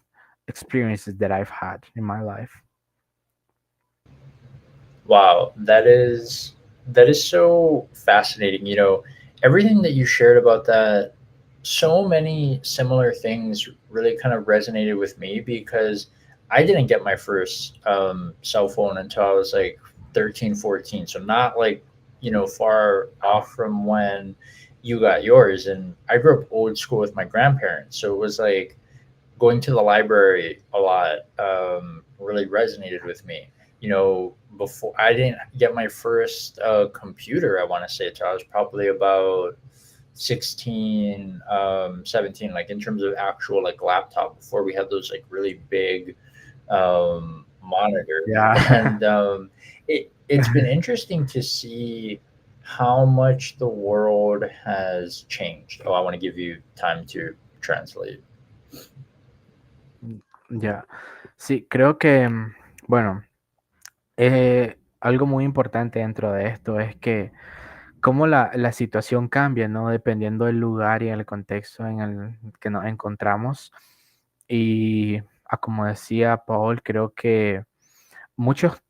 experiences that I've had in my life. Wow, that is so fascinating. Everything that you shared about that, so many similar things really kind of resonated with me because I didn't get my first cell phone until I was like 13, 14. So not like, far off from when you got yours. And I grew up old school with my grandparents. So it was like going to the library a lot really resonated with me. Before I didn't get my first computer, I want to say until I was probably about 16, 17, like in terms of actual like laptop before we had those like really big monitors. Yeah. And it's been interesting to see how much the world has changed. Oh, I want to give you time to translate. Ya. Sí, creo que, bueno, algo muy importante dentro de esto es que cómo la situación cambia, ¿no? Dependiendo del lugar y el contexto en el que nos encontramos. Y como decía Paul, creo que muchos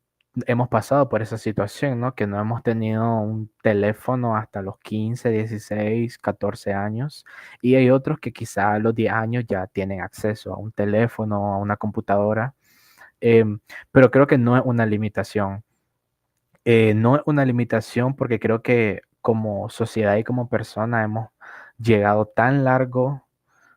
hemos pasado por esa situación, ¿no? Que no hemos tenido un teléfono hasta los 15, 16, 14 años. Y hay otros que quizá a los 10 años ya tienen acceso a un teléfono, a una computadora. Em, pero creo que no es una limitación. No es una limitación porque creo que como sociedad y como persona hemos llegado tan largo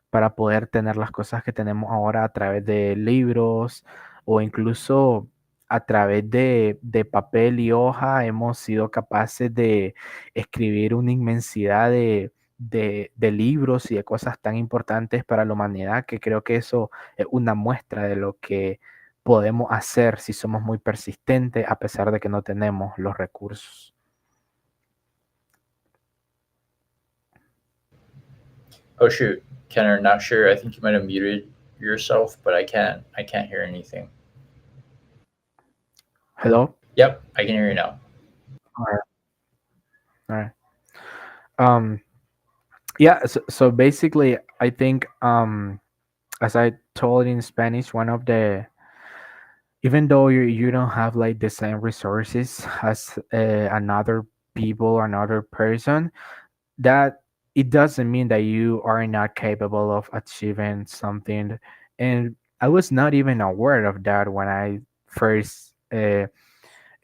para poder tener las cosas que tenemos ahora a través de libros o incluso a través de papel y hoja. Hemos sido capaces de escribir una inmensidad de libros y de cosas tan importantes para la humanidad, que creo que eso es una muestra de lo que podemos hacer si somos muy persistentes a pesar de que no tenemos los recursos. Oh shoot, Kenner, not sure. I think you might have muted yourself, but I can't hear anything. Hello? Yep, I can hear you now. All right. All right. Um, yeah, so basically, I think, as I told in Spanish, one of the, even though you don't have like the same resources as another people or another person, that it doesn't mean that you are not capable of achieving something. And I was not even aware of that when I first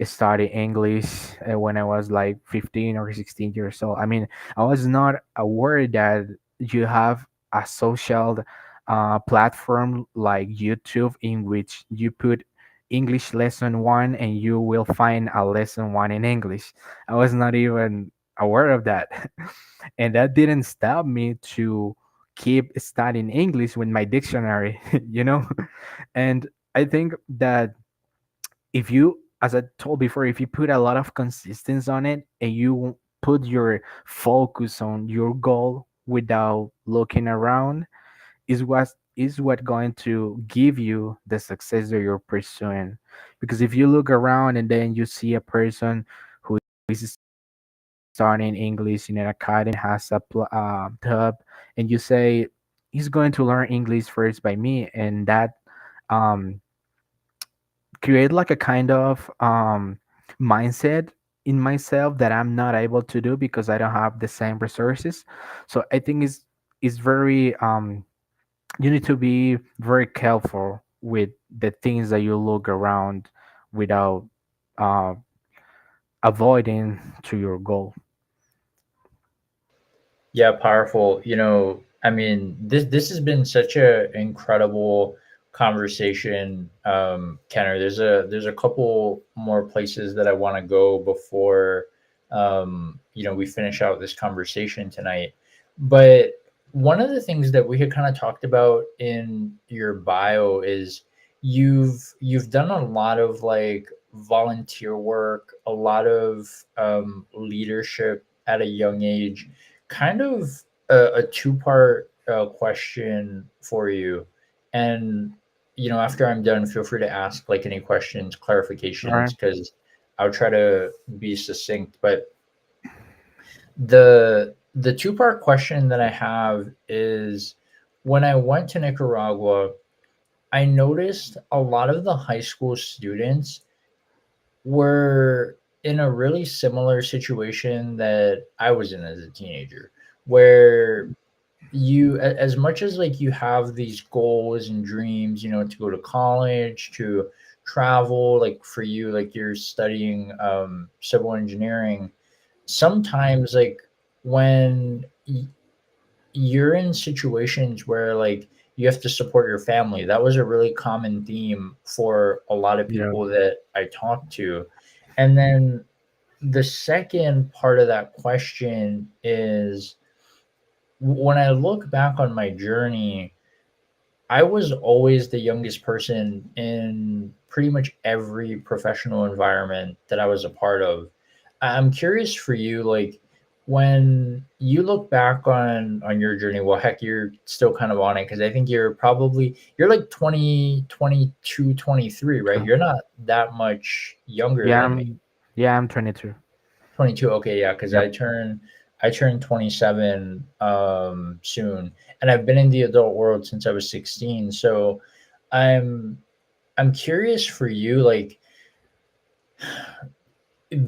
studied English when I was like 15 or 16 years old. I mean, I was not aware that you have a social platform like YouTube in which you put English lesson one and you will find a lesson one in English. I was not even aware of that. And that didn't stop me to keep studying English with my dictionary, you know? And I think that if you, as I told before, if you put a lot of consistency on it and you put your focus on your goal without looking around, is what going to give you the success that you're pursuing. Because if you look around and then you see a person who is starting English in an academy, has a hub, and you say he's going to learn English first by me, and that um create like a kind of mindset in myself that I'm not able to do because I don't have the same resources. So I think it's very you need to be very careful with the things that you look around without uh, avoiding to your goal. Yeah, powerful. I mean, this has been such a incredible conversation, Kenner. There's a couple more places that I want to go before we finish out this conversation tonight. But one of the things that we had kind of talked about in your bio is you've done a lot of like volunteer work, a lot of leadership at a young age. Kind of a two-part question for you. And after I'm done, feel free to ask like any questions, All right. clarifications, because I'll try to be succinct. But the two-part question that I have is, when I went to Nicaragua, I noticed a lot of the high school students were in a really similar situation that I was in as a teenager, where as much as like you have these goals and dreams, to go to college, to travel, like for you, like you're studying civil engineering. Sometimes like when you're in situations where like you have to support your family. That was a really common theme for a lot of Yeah. people that I talked to. And then the second part of that question is, when I look back on my journey, I was always the youngest person in pretty much every professional environment that I was a part of. I'm curious for you, like when you look back on your journey, well, heck, you're still kind of on it, because I think you're like 20, 22, 23, right? True. You're not that much younger Yeah, than me. I'm 22. 22. Okay, yeah, because Yep. I turn 27 soon, and I've been in the adult world since I was 16. So I'm I'm curious for you, like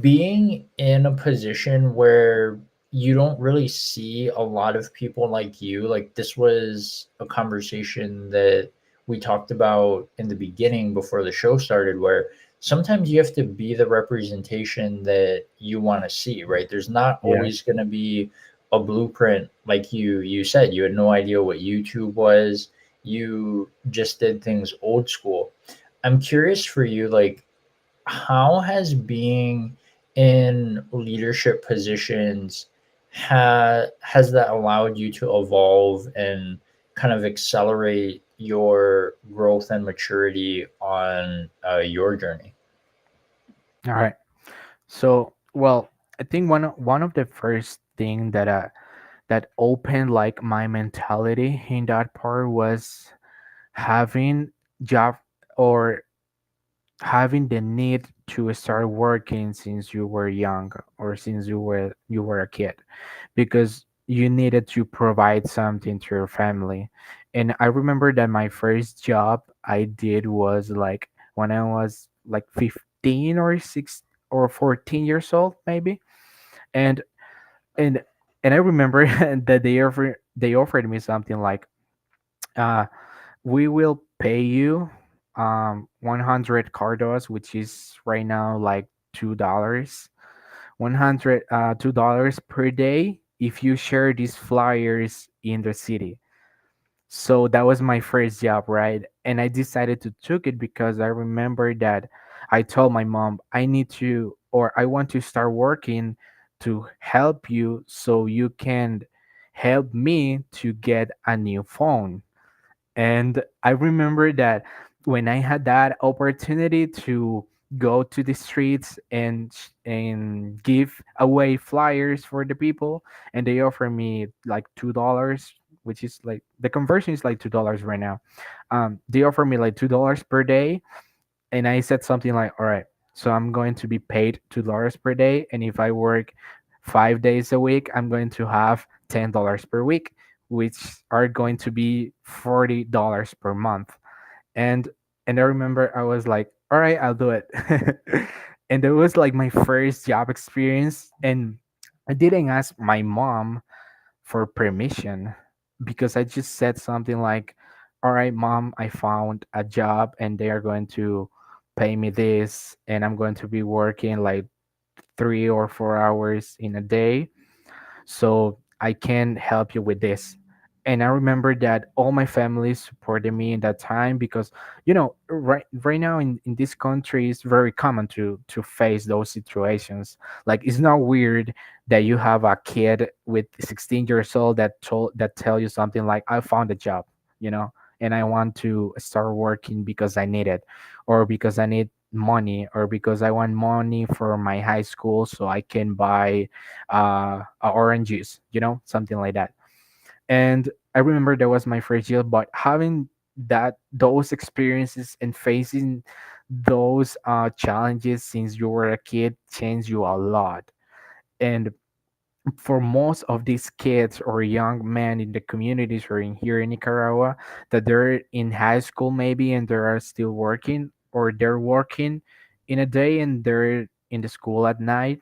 being in a position where you don't really see a lot of people like you. Like this was a conversation that we talked about in the beginning before the show started, where sometimes you have to be the representation that you want to see, right? There's not always Yes. going to be a blueprint. Like you said, you had no idea what YouTube was. You just did things old school. I'm curious for you, like how has being in leadership positions has that allowed you to evolve and kind of accelerate your growth and maturity on your journey? All right. So, well, I think one of the first thing that opened like my mentality in that part was having job or having the need to start working since you were young or since you were a kid, because you needed to provide something to your family. And I remember that my first job I did was like when I was like 15 or 6 or 14 years old maybe. And and and I remember that they offered me something like, uh we will pay you 100 cardos, which is right now like $2, 100 $2 per day if you share these flyers in the city. So that was my first job, right? And I decided to took it because I remember that I told my mom I need to, or I want to start working to help you so you can help me to get a new phone. And I remember that when I had that opportunity to go to the streets and give away flyers for the people, and they offer me like $2, which is like the conversion is like $2 right now. They offer me like $2 per day, and I said something like, "All right, so I'm going to be paid $2 per day, and if I work 5 days a week, I'm going to have $10 per week, which are going to be $40 per month." And and I remember I was like, "All right, I'll do it." And it was like my first job experience, and I didn't ask my mom for permission because I just said something like, "All right, mom, I found a job and they are going to pay me this, and I'm going to be working like 3 or 4 hours in a day, so I can help you with this." And I remember that all my family supported me in that time because, right now in this country, it's very common to face those situations. Like it's not weird that you have a kid with 16 years old that tell you something like, "I found a job, you know, and I want to start working because I need it, or because I need money, or because I want money for my high school so I can buy orange juice," something like that. And I remember that was my first year, but having those experiences and facing those challenges since you were a kid changed you a lot. And for most of these kids or young men in the communities or in here in Nicaragua, that they're in high school maybe and they are still working, or they're working in a day and they're in the school at night,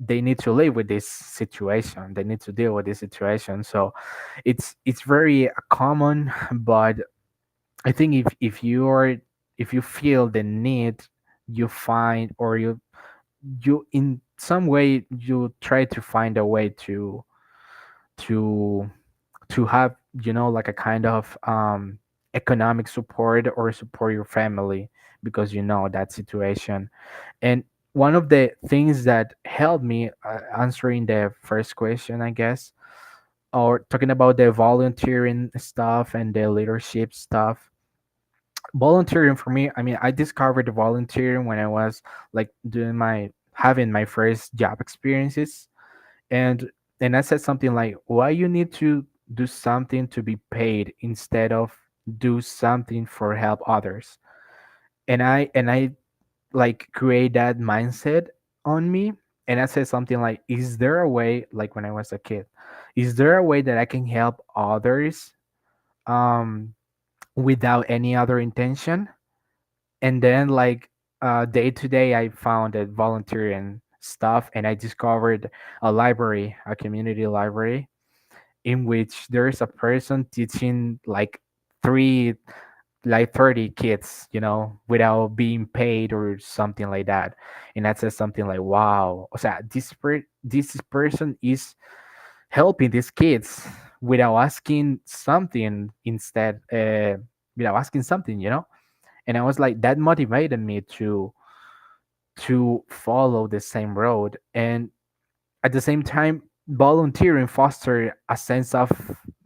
they need to live with this situation, they need to deal with this situation. So it's very common. But I think if you feel the need, you find, or you in some way you try to find a way to to have, like a kind of economic support or support your family, because that situation. And one of the things that helped me, answering the first question, I guess, or talking about the volunteering stuff and the leadership stuff. Volunteering for me, I mean, I discovered the volunteering when I was like doing my having my first job experiences. And and I said something like, why you need to do something to be paid instead of do something for help others. And I like create that mindset on me. And I said something like, is there a way, like when I was a kid, is there a way that I can help others um, without any other intention? And then, like, day to day, I found that volunteering stuff, and I discovered a library, a community library, in which there is a person teaching like three, like 30 kids, without being paid or something like that. And that says something like, wow, o sea, this person is helping these kids without asking something instead, without asking something. And I was like, that motivated me to follow the same road. And at the same time, volunteering foster a sense of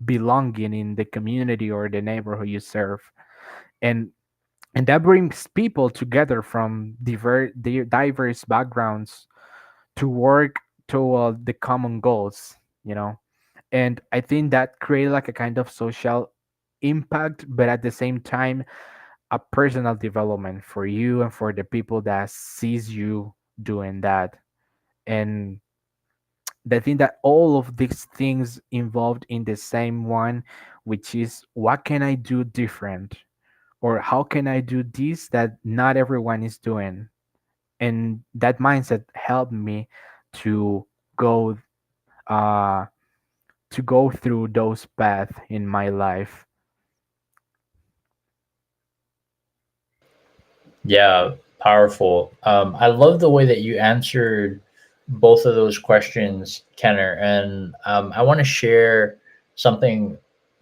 belonging in the community or the neighborhood you serve. And and that brings people together from diverse backgrounds to work toward the common goals, you know. And I think that created like a kind of social impact, but at the same time, a personal development for you and for the people that sees you doing that. And I think that all of these things involved in the same one, which is what can I do different, or how can I do this that not everyone is doing. And that mindset helped me to go uh to go through those paths in my life. Yeah, powerful. I love the way that you answered both of those questions, Kenner. And I want to share something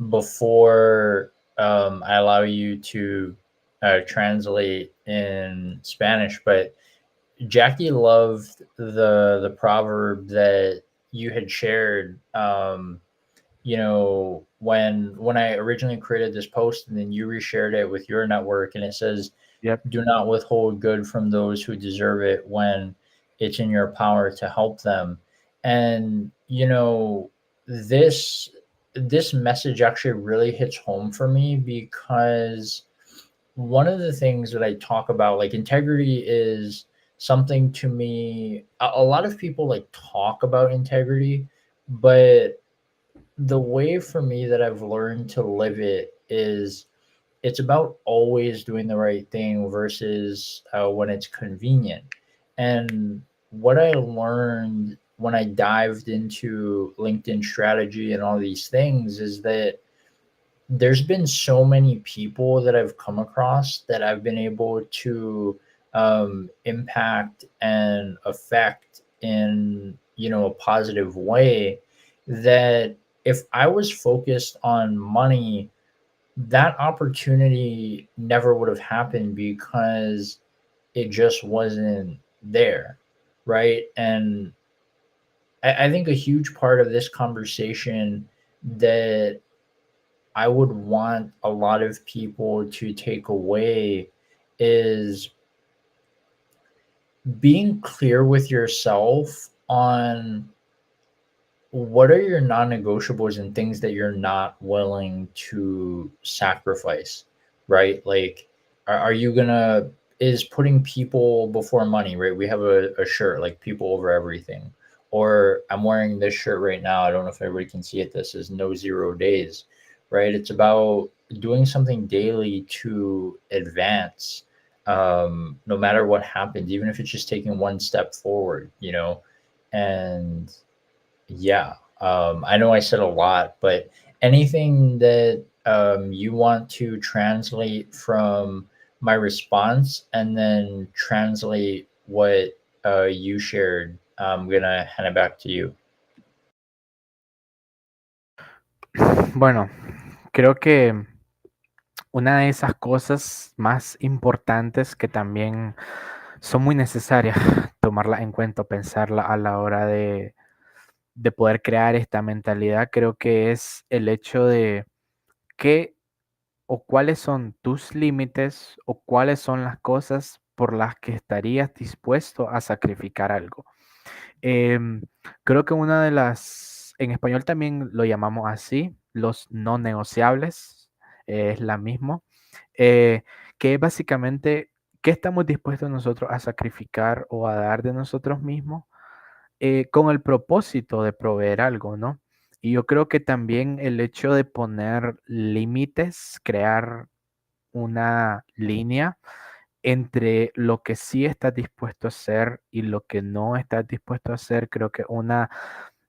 before I allow you to translate in Spanish. But Jackie loved the proverb that you had shared. When I originally created this post, and then you reshared it with your network, and it says, Yep. do not withhold good from those who deserve it when it's in your power to help them. And this message actually really hits home for me, because one of the things that I talk about, like, integrity is something to me. A lot of people like talk about integrity, but the way for me that I've learned to live it is it's about always doing the right thing versus when it's convenient. And what I learned when I dived into LinkedIn strategy and all these things is that there's been so many people that I've come across that I've been able to impact and affect in a positive way, that if I was focused on money, that opportunity never would have happened, because it just wasn't there, right? And I think a huge part of this conversation that I would want a lot of people to take away is being clear with yourself on what are your non-negotiables and things that you're not willing to sacrifice, right? Like, are you gonna, is putting people before money, right? We have a shirt like people over everything, or I'm wearing this shirt right now, I don't know if everybody can see it, this is no 0 days, right? It's about doing something daily to advance, no matter what happens, even if it's just taking one step forward, and yeah. I know I said a lot, but anything that you want to translate from my response, and then translate what you shared, I'm gonna hand it back to you. Bueno, creo que una de esas cosas más importantes que también son muy necesarias tomarlas en cuenta, pensarla a la hora de poder crear esta mentalidad, creo que es el hecho de qué o cuáles son tus límites o cuáles son las cosas por las que estarías dispuesto a sacrificar algo. Em, Creo que una de las, en español también lo llamamos así, los no negociables, es la misma, eh, que es básicamente qué estamos dispuestos nosotros a sacrificar o a dar de nosotros mismos con el propósito de proveer algo, ¿no? Y yo creo que también el hecho de poner límites, crear una línea entre lo que sí estás dispuesto a hacer y lo que no estás dispuesto a hacer, creo que una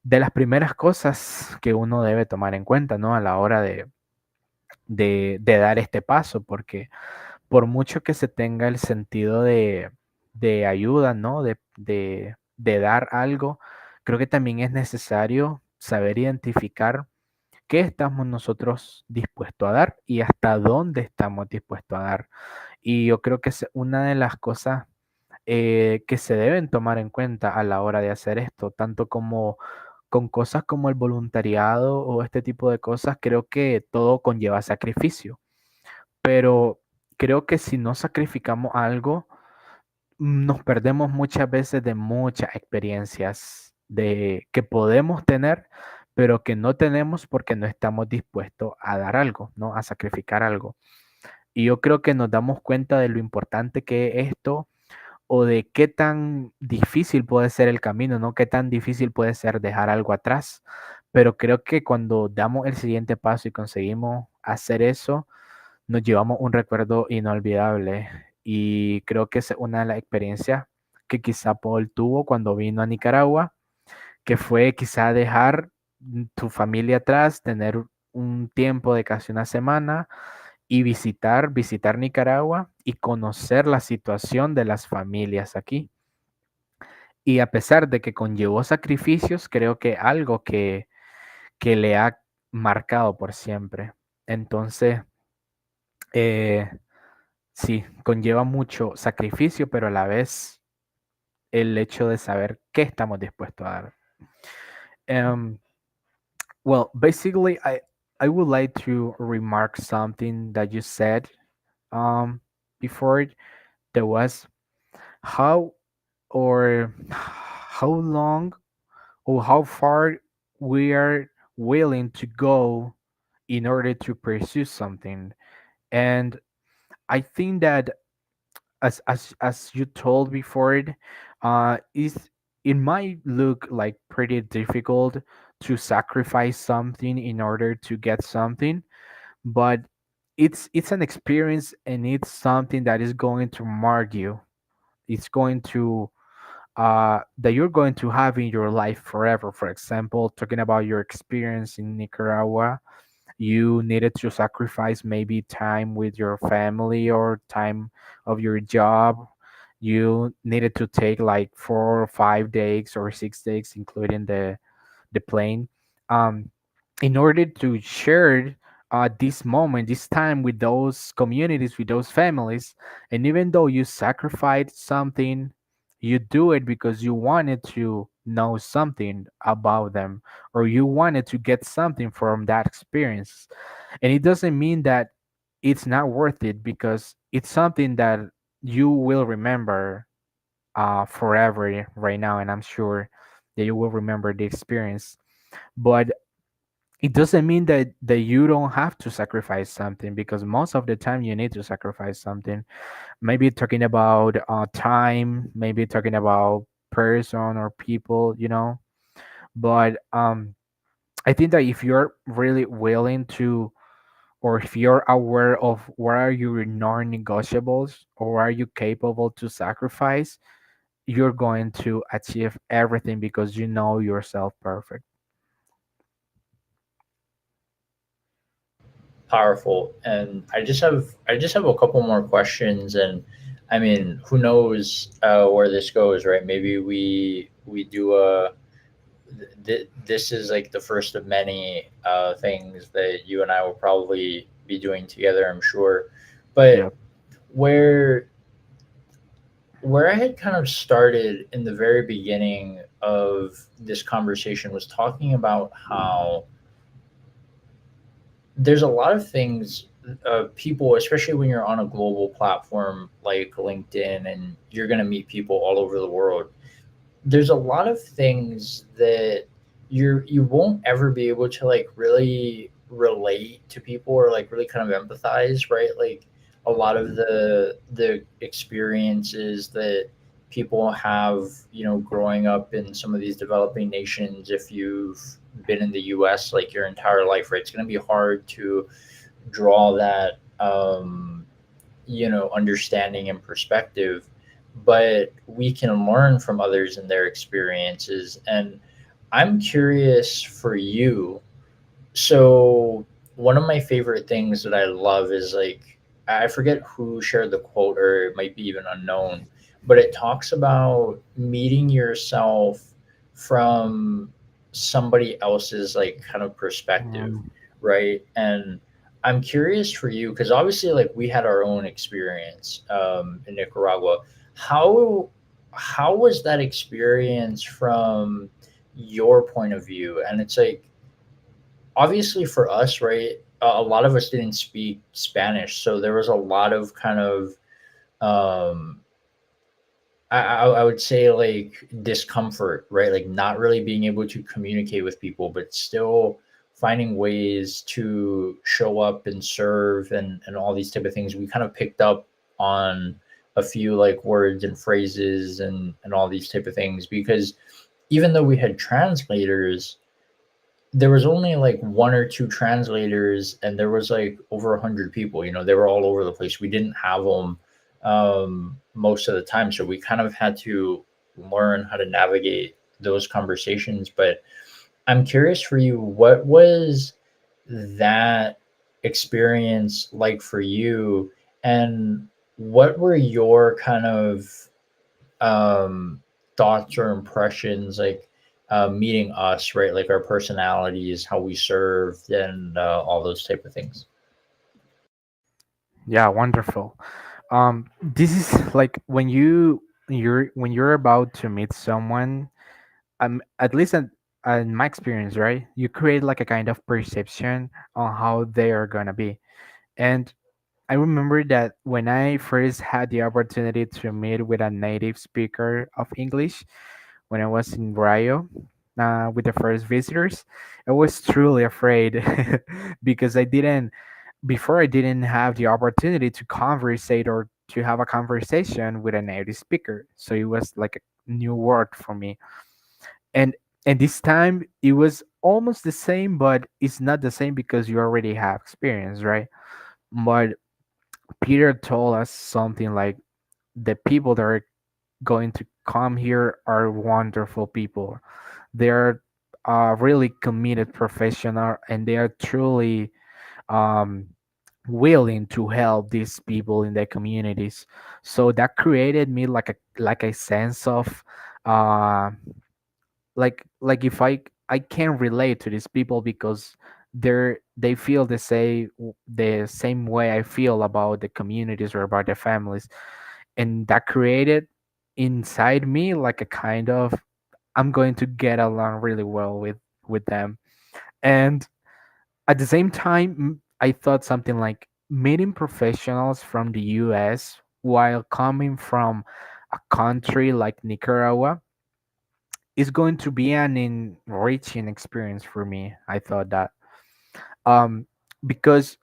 de las primeras cosas que uno debe tomar en cuenta, ¿no? A la hora de dar este paso, porque por mucho que se tenga el sentido de ayuda, ¿no? De dar algo, creo que también es necesario saber identificar qué estamos nosotros dispuestos a dar y hasta dónde estamos dispuestos a dar. Y yo creo que es una de las cosas que se deben tomar en cuenta a la hora de hacer esto, tanto como con cosas como el voluntariado o este tipo de cosas, creo que todo conlleva sacrificio, pero creo que si no sacrificamos algo, nos perdemos muchas veces de muchas experiencias de que podemos tener, pero que no tenemos porque no estamos dispuestos a dar algo, ¿no? A sacrificar algo. Y yo creo que nos damos cuenta de lo importante que es esto o de qué tan difícil puede ser el camino, ¿no? Qué tan difícil puede ser dejar algo atrás. Pero creo que cuando damos el siguiente paso y conseguimos hacer eso, nos llevamos un recuerdo inolvidable. Y creo que es una de las experiencias que quizá Paul tuvo cuando vino a Nicaragua, que fue quizá dejar tu familia atrás, tener un tiempo de casi una semana y visitar Nicaragua y conocer la situación de las familias aquí. Y a pesar de que conllevó sacrificios, creo que algo que le ha marcado por siempre. Entonces, eh, sí, conlleva mucho sacrificio, pero a la vez el hecho de saber qué estamos dispuestos a dar. Um, well, basically, I would like to remark something that you said um, before. There was how or how long or how far we are willing to go in order to pursue something. And I think that as you told before, is it might look like pretty difficult to sacrifice something in order to get something, but it's an experience and it's something that is going to mark you. It's going to that you're going to have in your life forever. For example, talking about your experience in Nicaragua, you needed to sacrifice maybe time with your family or time of your job. You needed to take like 4 or 5 days or 6 days, including the plane, um, in order to share this moment, this time with those communities, with those families. And even though you sacrificed something, you do it because you wanted to know something about them or you wanted to get something from that experience. And it doesn't mean that it's not worth it because it's something that you will remember forever right now. And I'm sure that you will remember the experience. But it doesn't mean that you don't have to sacrifice something because most of the time you need to sacrifice something. Maybe talking about time, maybe talking about person or people, but I think that if you're really willing to, or if you're aware of what are your non-negotiables or are you capable to sacrifice, you're going to achieve everything because you know yourself perfect. Powerful. And I just have a couple more questions. And I mean, who knows where this goes, right? Maybe we do a this is like the first of many things that you and I will probably be doing together, I'm sure. But Yep. where where I had kind of started in the very beginning of this conversation was talking about how there's a lot of things, people, especially when you're on a global platform like LinkedIn and you're going to meet people all over the world. There's a lot of things that you won't ever be able to like really relate to people or like really kind of empathize, right? Like a lot of the experiences that people have, growing up in some of these developing nations, if you've been in the US like your entire life, right, it's going to be hard to draw that understanding and perspective, but we can learn from others and their experiences. And I'm curious for you. So one of my favorite things that I love is like, I forget who shared the quote, or it might be even unknown, but it talks about meeting yourself from somebody else's like kind of perspective, Mm, right? And I'm curious for you because obviously like we had our own experience in Nicaragua. How how was that experience from your point of view? And it's like, obviously for us, right, a lot of us didn't speak Spanish, so there was a lot of kind of um I would say like discomfort, right? Like not really being able to communicate with people, but still finding ways to show up and serve and all these type of things. We kind of picked up on a few like words and phrases and all these type of things because even though we had translators, there was only like one or two translators and there was like over 100 people. They were all over the place. We didn't have them most of the time, so we kind of had to learn how to navigate those conversations. But I'm curious for you, what was that experience like for you, and what were your kind of thoughts or impressions, like meeting us, right? Like our personalities, how we served, and all those type of things. yeah, wonderful. This is like when you're about to meet someone, at least in my experience, right? You create like a kind of perception on how they are gonna be. And I remember that when I first had the opportunity to meet with a native speaker of English when I was in Rio, with the first visitors, I was truly afraid because I didn't have the opportunity to conversate or to have a conversation with a native speaker. So it was like a new word for me. And and this time it was almost the same, but it's not the same because you already have experience, right? But Peter told us something like the people that are going to come here are wonderful people. They're really committed professional and they are truly um, willing to help these people in their communities. So that created me like a sense of uh, like if I can relate to these people because they feel the same way I feel about the communities or about the families, and that created inside me like a kind of I'm going to get along really well with them. And at the same time, I thought something like meeting professionals from the US while coming from a country like Nicaragua is going to be an enriching experience for me. I thought that um, because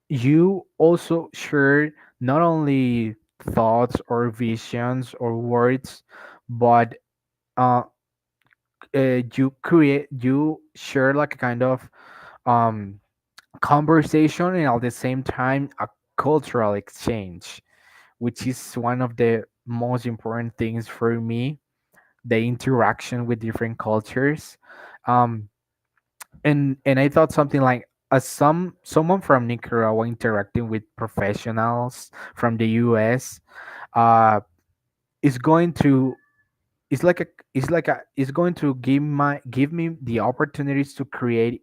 you also share not only thoughts or visions or words, but uh, you share like a kind of um, conversation and at the same time a cultural exchange, which is one of the most important things for me, the interaction with different cultures. um, and I thought something like as someone from Nicaragua interacting with professionals from the US uh is going to it's going to give me the opportunities to create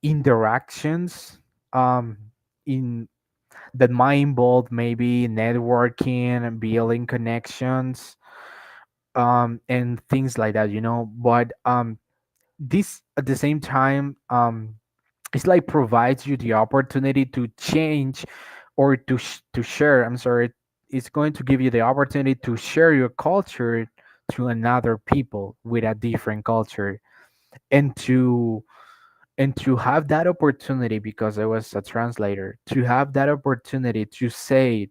interactions um in that might involve maybe networking and building connections and things like that, but this at the same time it's like provides you the opportunity to change or to share, I'm sorry, it's going to give you the opportunity to share your culture to another people with a different culture, and to have that opportunity, because I was a translator, to have that opportunity to say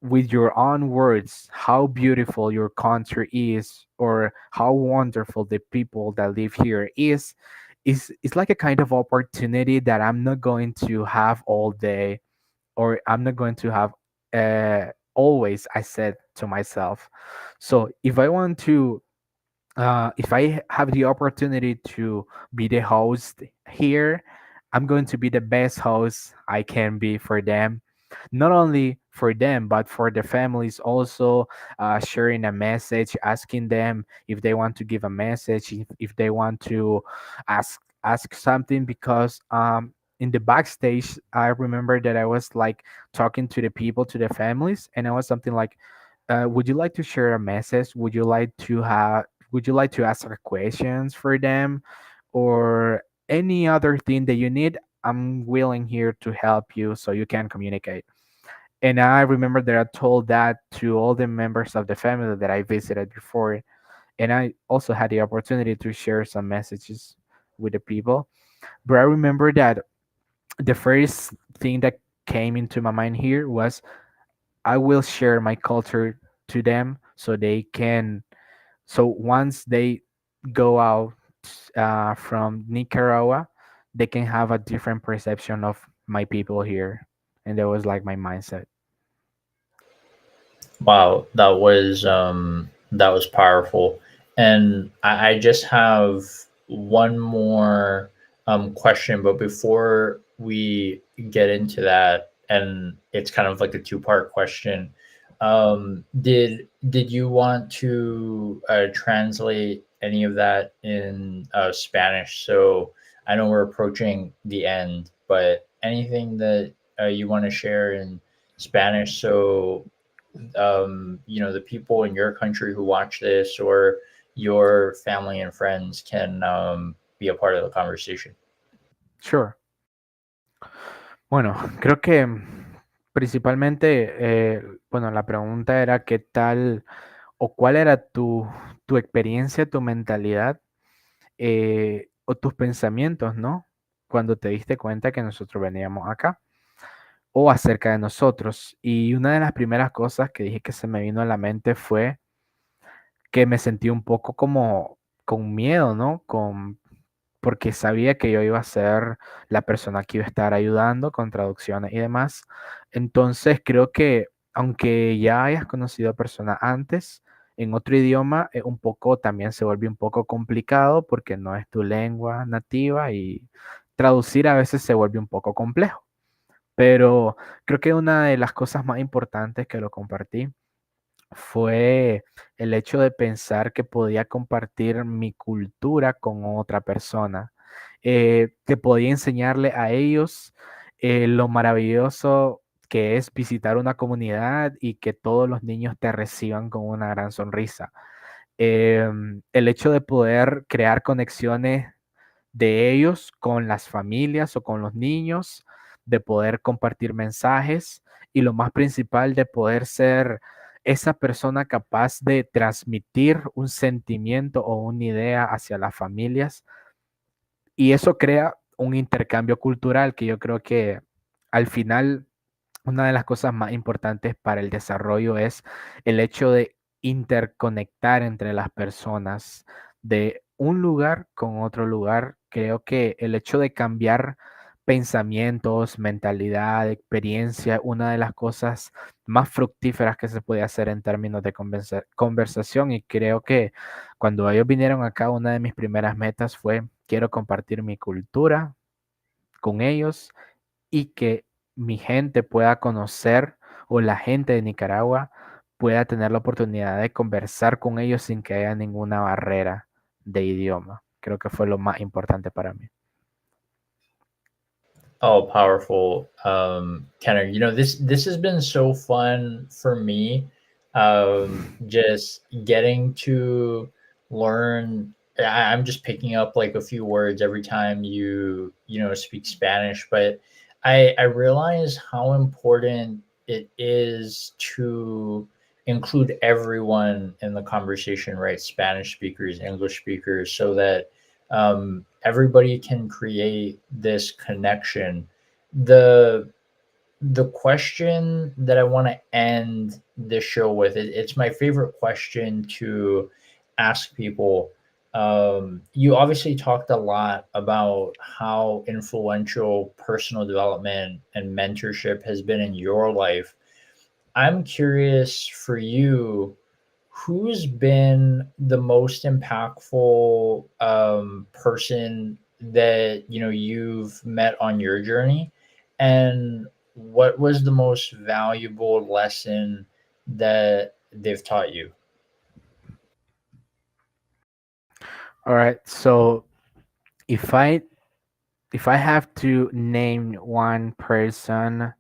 with your own words how beautiful your country is or how wonderful the people that live here is like a kind of opportunity that I'm not going to have all day, or I'm not going to have always, I said to myself. So if I have the opportunity to be the host here, I'm going to be the best host I can be for them. Not only for them, but for the families also, sharing a message, asking them if they want to give a message, if they want to ask something. Because in the backstage, I remember that I was like talking to the people, to the families, and I was something like, would you like to share a message? Would you like to ask questions for them, or any other thing that you need? I'm willing here to help you so you can communicate. And I remember that I told that to all the members of the family that I visited before. And I also had the opportunity to share some messages with the people. But I remember that the first thing that came into my mind here was I will share my culture to them so they can, so once they go out from Nicaragua, they can have a different perception of my people here. And that was like my mindset. Wow, that was powerful. And I just have one more question, but before we get into that, and it's kind of like a two-part question. Did you want to translate any of that in Spanish? So I know we're approaching the end, but anything that you want to share in Spanish, so the people in your country who watch this or your family and friends can be a part of the conversation. Sure. Bueno, creo que principalmente, bueno, la pregunta era qué tal o cuál era tu experiencia, tu mentalidad, o tus pensamientos, ¿no? Cuando te diste cuenta que nosotros veníamos acá, o acerca de nosotros. Y una de las primeras cosas que dije que se me vino a la mente fue que me sentí un poco como con miedo, ¿no? Porque sabía que yo iba a ser la persona que iba a estar ayudando con traducciones y demás. Entonces creo que aunque ya hayas conocido a personas antes en otro idioma, un poco también se vuelve un poco complicado porque no es tu lengua nativa y traducir a veces se vuelve un poco complejo. Pero creo que una de las cosas más importantes que lo compartí fue el hecho de pensar que podía compartir mi cultura con otra persona, que podía enseñarle a ellos lo maravilloso que es visitar una comunidad y que todos los niños te reciban con una gran sonrisa. El hecho de poder crear conexiones de ellos con las familias o con los niños, de poder compartir mensajes y lo más principal, de poder ser esa persona capaz de transmitir un sentimiento o una idea hacia las familias. Y eso crea un intercambio cultural que yo creo que al final una de las cosas más importantes para el desarrollo es el hecho de interconectar entre las personas de un lugar con otro lugar. Creo que el hecho de cambiar pensamientos, mentalidad, experiencia, una de las cosas más fructíferas que se puede hacer en términos de conversación. Y creo que cuando ellos vinieron acá, una de mis primeras metas fue, quiero compartir mi cultura con ellos y que mi gente pueda conocer, o la gente de Nicaragua pueda tener la oportunidad de conversar con ellos sin que haya ninguna barrera de idioma. Creo que fue lo más importante para mí. Oh, powerful, Kenner. This has been so fun for me. Just getting to learn. I'm just picking up like a few words every time you speak Spanish, but I realize how important it is to include everyone in the conversation, right? Spanish speakers, English speakers, so that everybody can create this connection. The the question that I want to end this show with, it's my favorite question to ask people. You obviously talked a lot about how influential personal development and mentorship has been in your life. I'm curious for you, who's been the most impactful person that you've met on your journey, and what was the most valuable lesson that they've taught you? All right. So if I if I have to name one person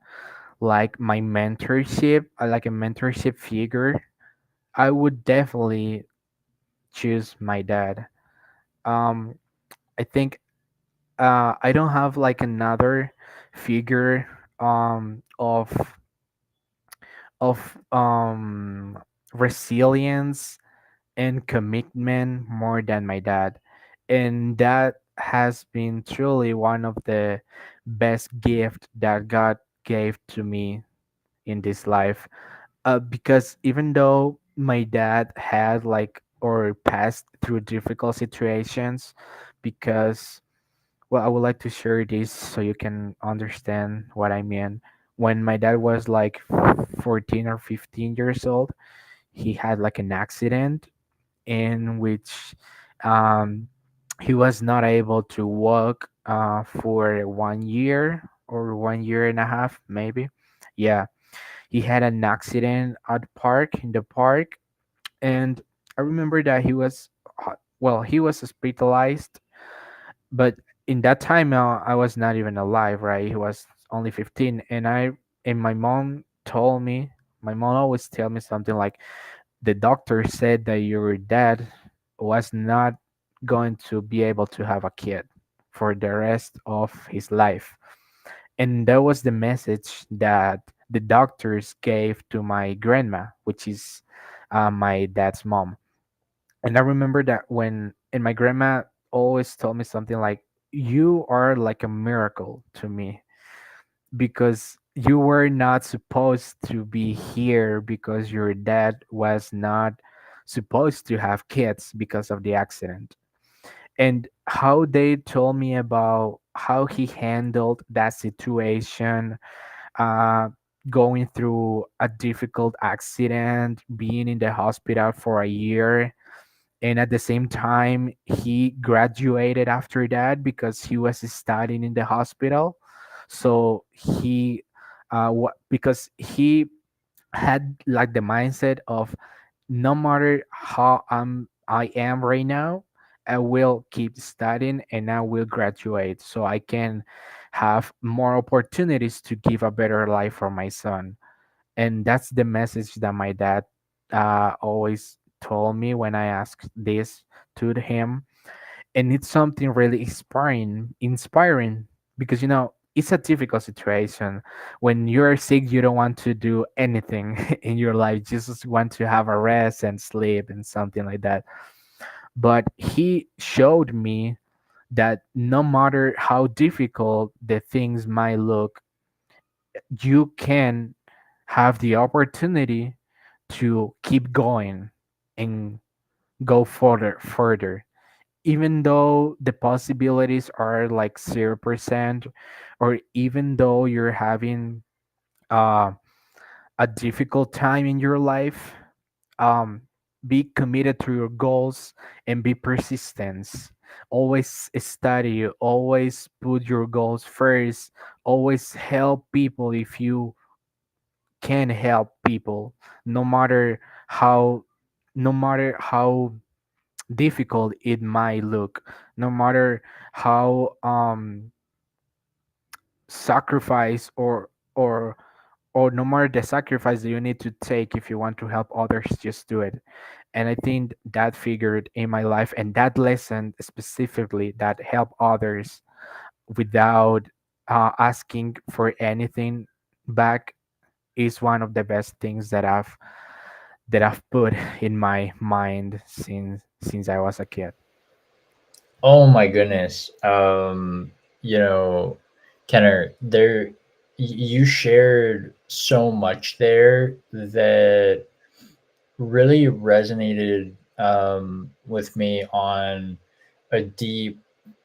like my mentorship, like a mentorship figure, I would definitely choose my dad. Um, I think I don't have like another figure of resilience and commitment more than my dad, and that has been truly one of the best gift that God gave to me in this life. Because even though my dad had like or passed through difficult situations, because well, I would like to share this so you can understand what I mean. When my dad was like 14 or 15 years old, he had like an accident in which um, he was not able to walk for 1 year or 1 year and a half, maybe. Yeah, he had an accident at park in the park, and I remember that he was hospitalized, but in that time I was not even alive, right? He was only 15, and my mom always tell me something like, the doctor said that your dad was not going to be able to have a kid for the rest of his life. And that was the message that the doctors gave to my grandma, which is my dad's mom. And I remember that and my grandma always told me something like, you are like a miracle to me, because you were not supposed to be here, because your dad was not supposed to have kids because of the accident. And how they told me about how he handled that situation, uh, going through a difficult accident, being in the hospital for a year, and at the same time he graduated after that because he was studying in the hospital. So because he had like the mindset of, no matter how I am right now, I will keep studying and I will graduate so I can have more opportunities to give a better life for my son. And that's the message that my dad always told me when I asked this to him. And it's something really inspiring, because it's a difficult situation. When you're sick, you don't want to do anything in your life, you just want to have a rest and sleep and something like that. But he showed me that no matter how difficult the things might look, you can have the opportunity to keep going and go further, even though the possibilities are like 0%, or even though you're having uh, a difficult time in your life. um, be committed to your goals and be persistent. Always study, always put your goals first, always help people if you can help people, no matter how no matter how difficult it might look, no matter how sacrifice or no matter the sacrifice that you need to take. If you want to help others, just do it. And I think that figured in my life, and that lesson specifically that help others without asking for anything back is one of the best things that I've put in my mind since I was a kid. Oh my goodness. You know, Kenner, there you shared so much there that really resonated with me on a deep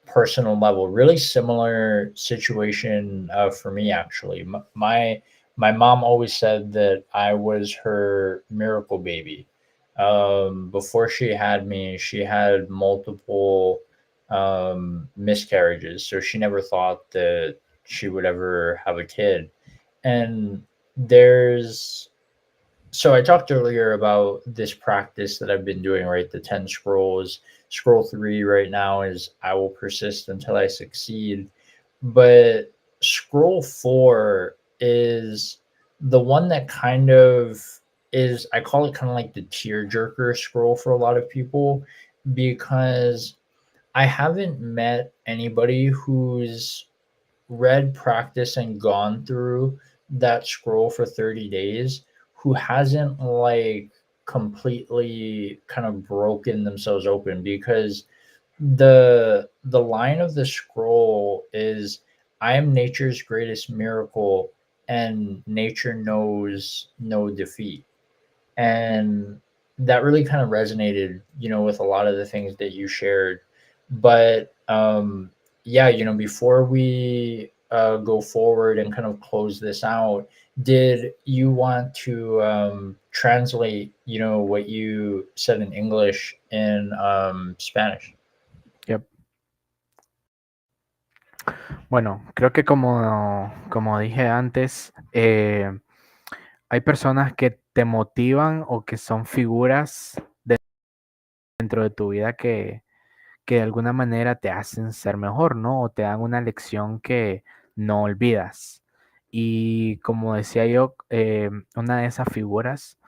personal level. Really similar situation for me, actually. My mom always said that I was her miracle baby. Before she had me, she had multiple miscarriages, so she never thought that she would ever have a kid. And there's so I talked earlier about this practice that I've been doing, right? The 10 scrolls. Scroll three right now is I will persist until I succeed. But scroll four is the one that kind of is, I call it kind of like the tearjerker scroll for a lot of people, because I haven't met anybody who's read, practice, and gone through that scroll for 30 days who hasn't like completely kind of broken themselves open, because the line of the scroll is I am nature's greatest miracle and nature knows no defeat. And that really kind of resonated, with a lot of the things that you shared. But yeah, before we go forward and kind of close this out, did you want to translate, what you said in English in Spanish? Yep. Bueno, creo que como dije antes, hay personas que te motivan o que son figuras dentro de tu vida que de alguna manera te hacen ser mejor, ¿no? O te dan una lección que no olvidas. Y como decía yo, una de esas figuras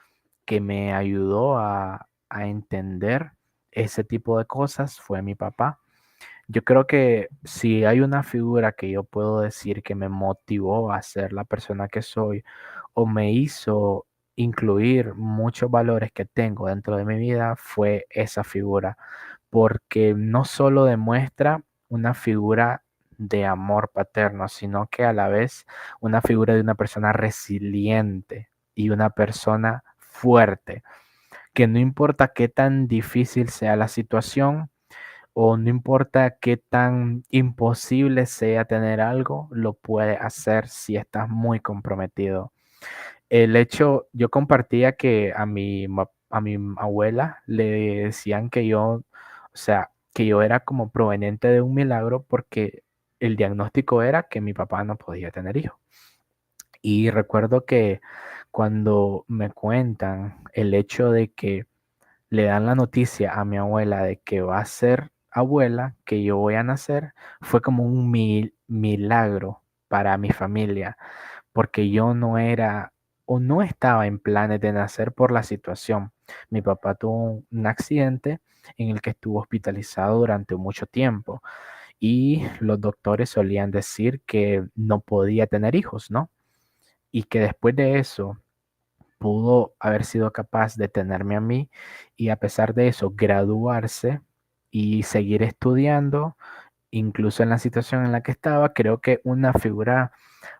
que me ayudó a entender ese tipo de cosas fue mi papá. Yo creo que si hay una figura que yo puedo decir que me motivó a ser la persona que soy o me hizo incluir muchos valores que tengo dentro de mi vida, fue esa figura, porque no solo demuestra una figura de amor paterno, sino que a la vez una figura de una persona resiliente y una persona fuerte, que no importa qué tan difícil sea la situación, o no importa qué tan imposible sea tener algo, lo puede hacer si estás muy comprometido. El hecho, yo compartía que a mi abuela le decían que yo, o sea, que yo era como proveniente de un milagro porque el diagnóstico era que mi papá no podía tener hijos. Y recuerdo que cuando me cuentan el hecho de que le dan la noticia a mi abuela de que va a ser abuela, que yo voy a nacer, fue como un milagro para mi familia, porque yo no era o no estaba en planes de nacer por la situación. Mi papá tuvo un accidente en el que estuvo hospitalizado durante mucho tiempo y los doctores solían decir que no podía tener hijos, ¿no? Y que después de eso pudo haber sido capaz de tenerme a mí y a pesar de eso graduarse y seguir estudiando, incluso en la situación en la que estaba, creo que una figura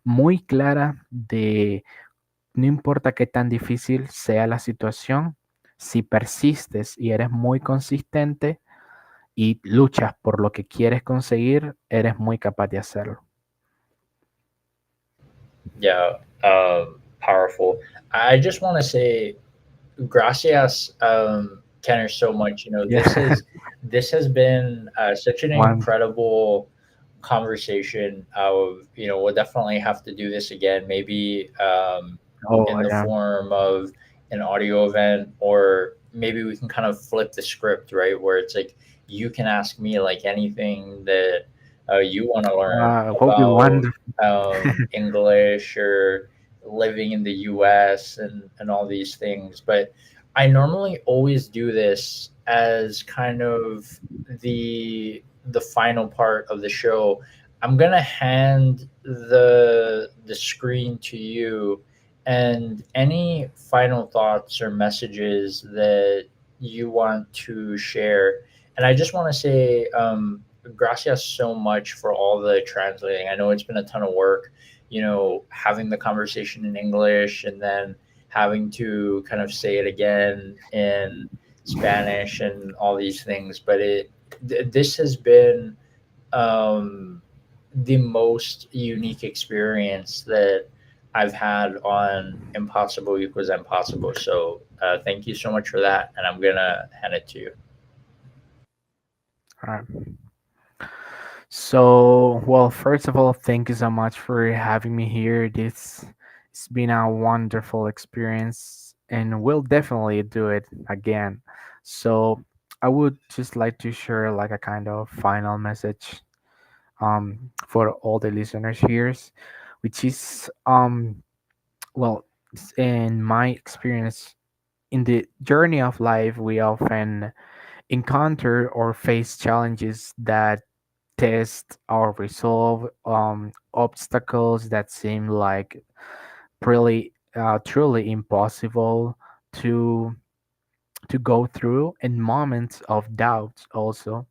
muy clara de no importa qué tan difícil sea la situación, si persistes y eres muy consistente y luchas por lo que quieres conseguir, eres muy capaz de hacerlo. Yeah, powerful. I just want to say gracias, Kenner, so much. Yeah. This has been such an One. incredible conversation. Of we'll definitely have to do this again, maybe Oh, in the yeah. form of an audio event, or maybe we can kind of flip the script, right, where it's like you can ask me like anything that you want to learn What we about want. English or living in the US and all these things. But I normally always do this as kind of the final part of the show. I'm gonna hand the screen to you, and any final thoughts or messages that you want to share. And I just want to say gracias so much for all the translating. I know it's been a ton of work, having the conversation in English and then having to kind of say it again in Spanish and all these things. But this has been um, the most unique experience that I've had on Impossible Equals Impossible. So thank you so much for that, and I'm gonna hand it to you. All right. So, well, first of all, thank you so much for having me here. This it's been a wonderful experience, and we'll definitely do it again. So, I would just like to share like a kind of final message for all the listeners here, which is well, in my experience in the journey of life, we often encounter or face challenges that test our resolve, obstacles that seem like really truly impossible to go through, and moments of doubt also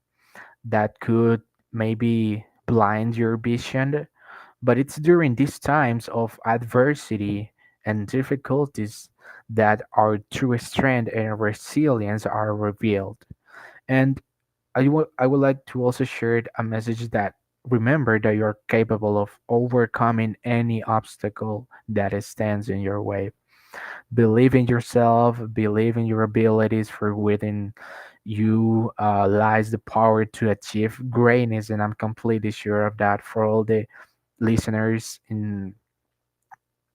that could maybe blind your vision. But it's during these times of adversity and difficulties that our true strength and resilience are revealed. And I would like to also share a message that remember that you're capable of overcoming any obstacle that stands in your way. Believe in yourself, believe in your abilities, for within you lies the power to achieve greatness. And I'm completely sure of that for all the listeners in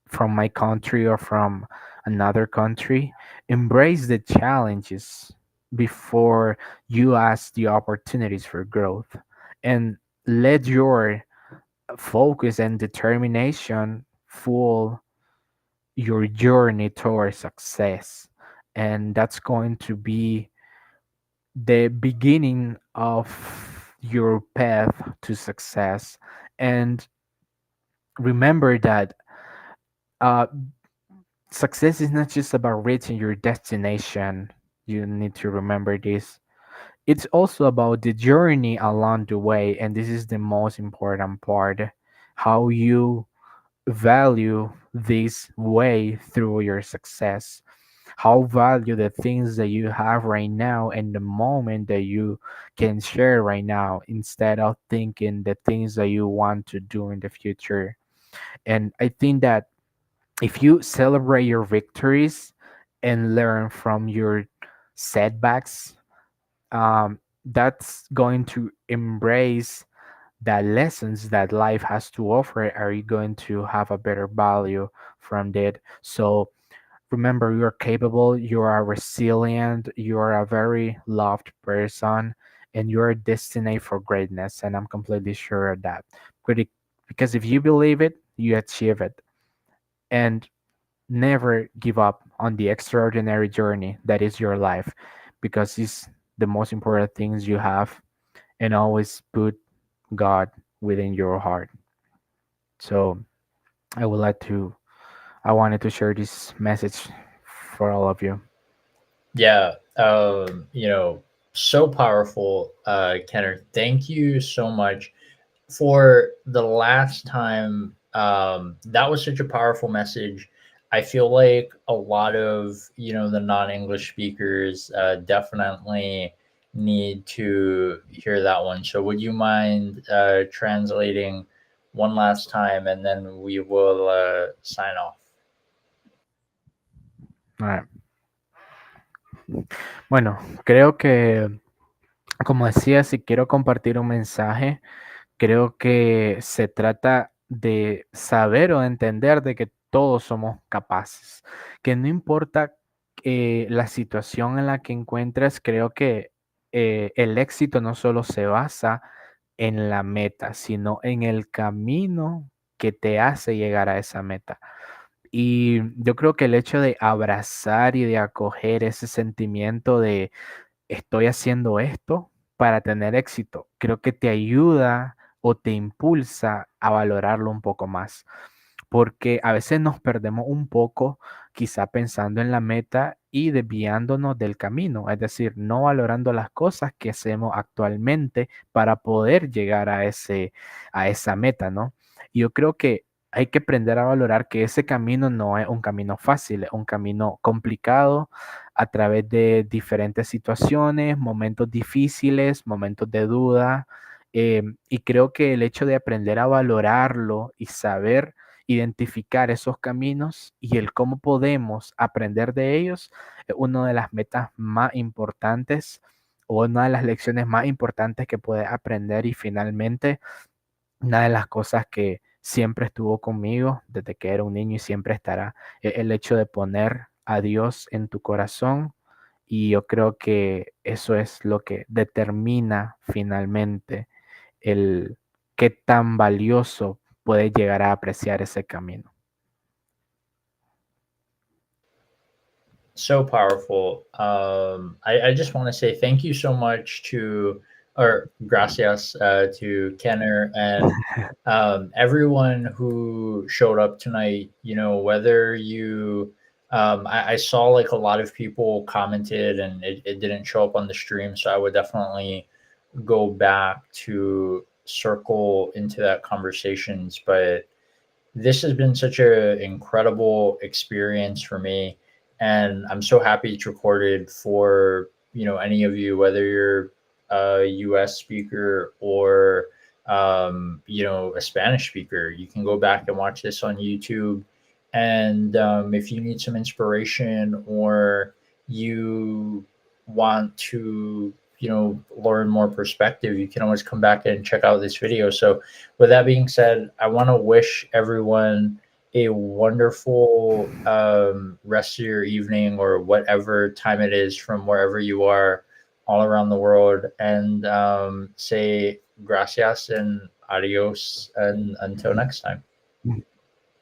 from my country or from another country. Embrace the challenges before you ask the opportunities for growth, and let your focus and determination fuel your journey towards success. And that's going to be the beginning of your path to success. And remember that uh, success is not just about reaching your destination. You need to remember this. It's also about the journey along the way, and this is the most important part. How you value this way through your success. How value the things that you have right now and the moment that you can share right now, instead of thinking the things that you want to do in the future. And I think that if you celebrate your victories and learn from your setbacks, that's going to embrace the lessons that life has to offer. Are you going to have a better value from that? So remember, you're capable, you are resilient, you are a very loved person, and you are destined for greatness. And I'm completely sure of that. Because if you believe it, you achieve it. And never give up on the extraordinary journey that is your life, because it's the most important things you have. And always put God within your heart. So I would like to, I wanted to share this message for all of you. Yeah, so powerful, Kenner. Thank you so much for the last time. That was such a powerful message. I feel like a lot of the non-English speakers definitely need to hear that one. So would you mind translating one last time, and then we will sign off. All right. Bueno, creo que, como decía, si quiero compartir un mensaje, creo que se trata de saber o entender de que todos somos capaces, que no importa la situación en la que encuentres. Creo que el éxito no solo se basa en la meta, sino en el camino que te hace llegar a esa meta. Y yo creo que el hecho de abrazar y de acoger ese sentimiento de estoy haciendo esto para tener éxito, creo que te ayuda o te impulsa a valorarlo un poco más, porque a veces nos perdemos un poco, quizá pensando en la meta y desviándonos del camino, es decir, no valorando las cosas que hacemos actualmente para poder llegar a esa meta, ¿no? Y yo creo que hay que aprender a valorar que ese camino no es un camino fácil, es un camino complicado a través de diferentes situaciones, momentos difíciles, momentos de duda. Y creo que el hecho de aprender a valorarlo y saber identificar esos caminos y el cómo podemos aprender de ellos es una de las metas más importantes o una de las lecciones más importantes que puedes aprender. Y finalmente, una de las cosas que siempre estuvo conmigo desde que era un niño y siempre estará, es el hecho de poner a Dios en tu corazón. Y yo creo que eso es lo que determina finalmente el qué tan valioso puedes llegar a apreciar ese camino. So powerful. I just want to say thank you so much to, or gracias to Kenner and everyone who showed up tonight. You know, whether you, I saw like a lot of people commented and it didn't show up on the stream. So I would definitely go back to circle into that conversations. But this has been such an incredible experience for me, and I'm so happy it's recorded for any of you, whether you're a U.S. speaker or a Spanish speaker. You can go back and watch this on YouTube, and if you need some inspiration or you want to learn more perspective, you can always come back and check out this video. So with that being said, I want to wish everyone a wonderful rest of your evening or whatever time it is from wherever you are all around the world, and say gracias and adios, and until next time.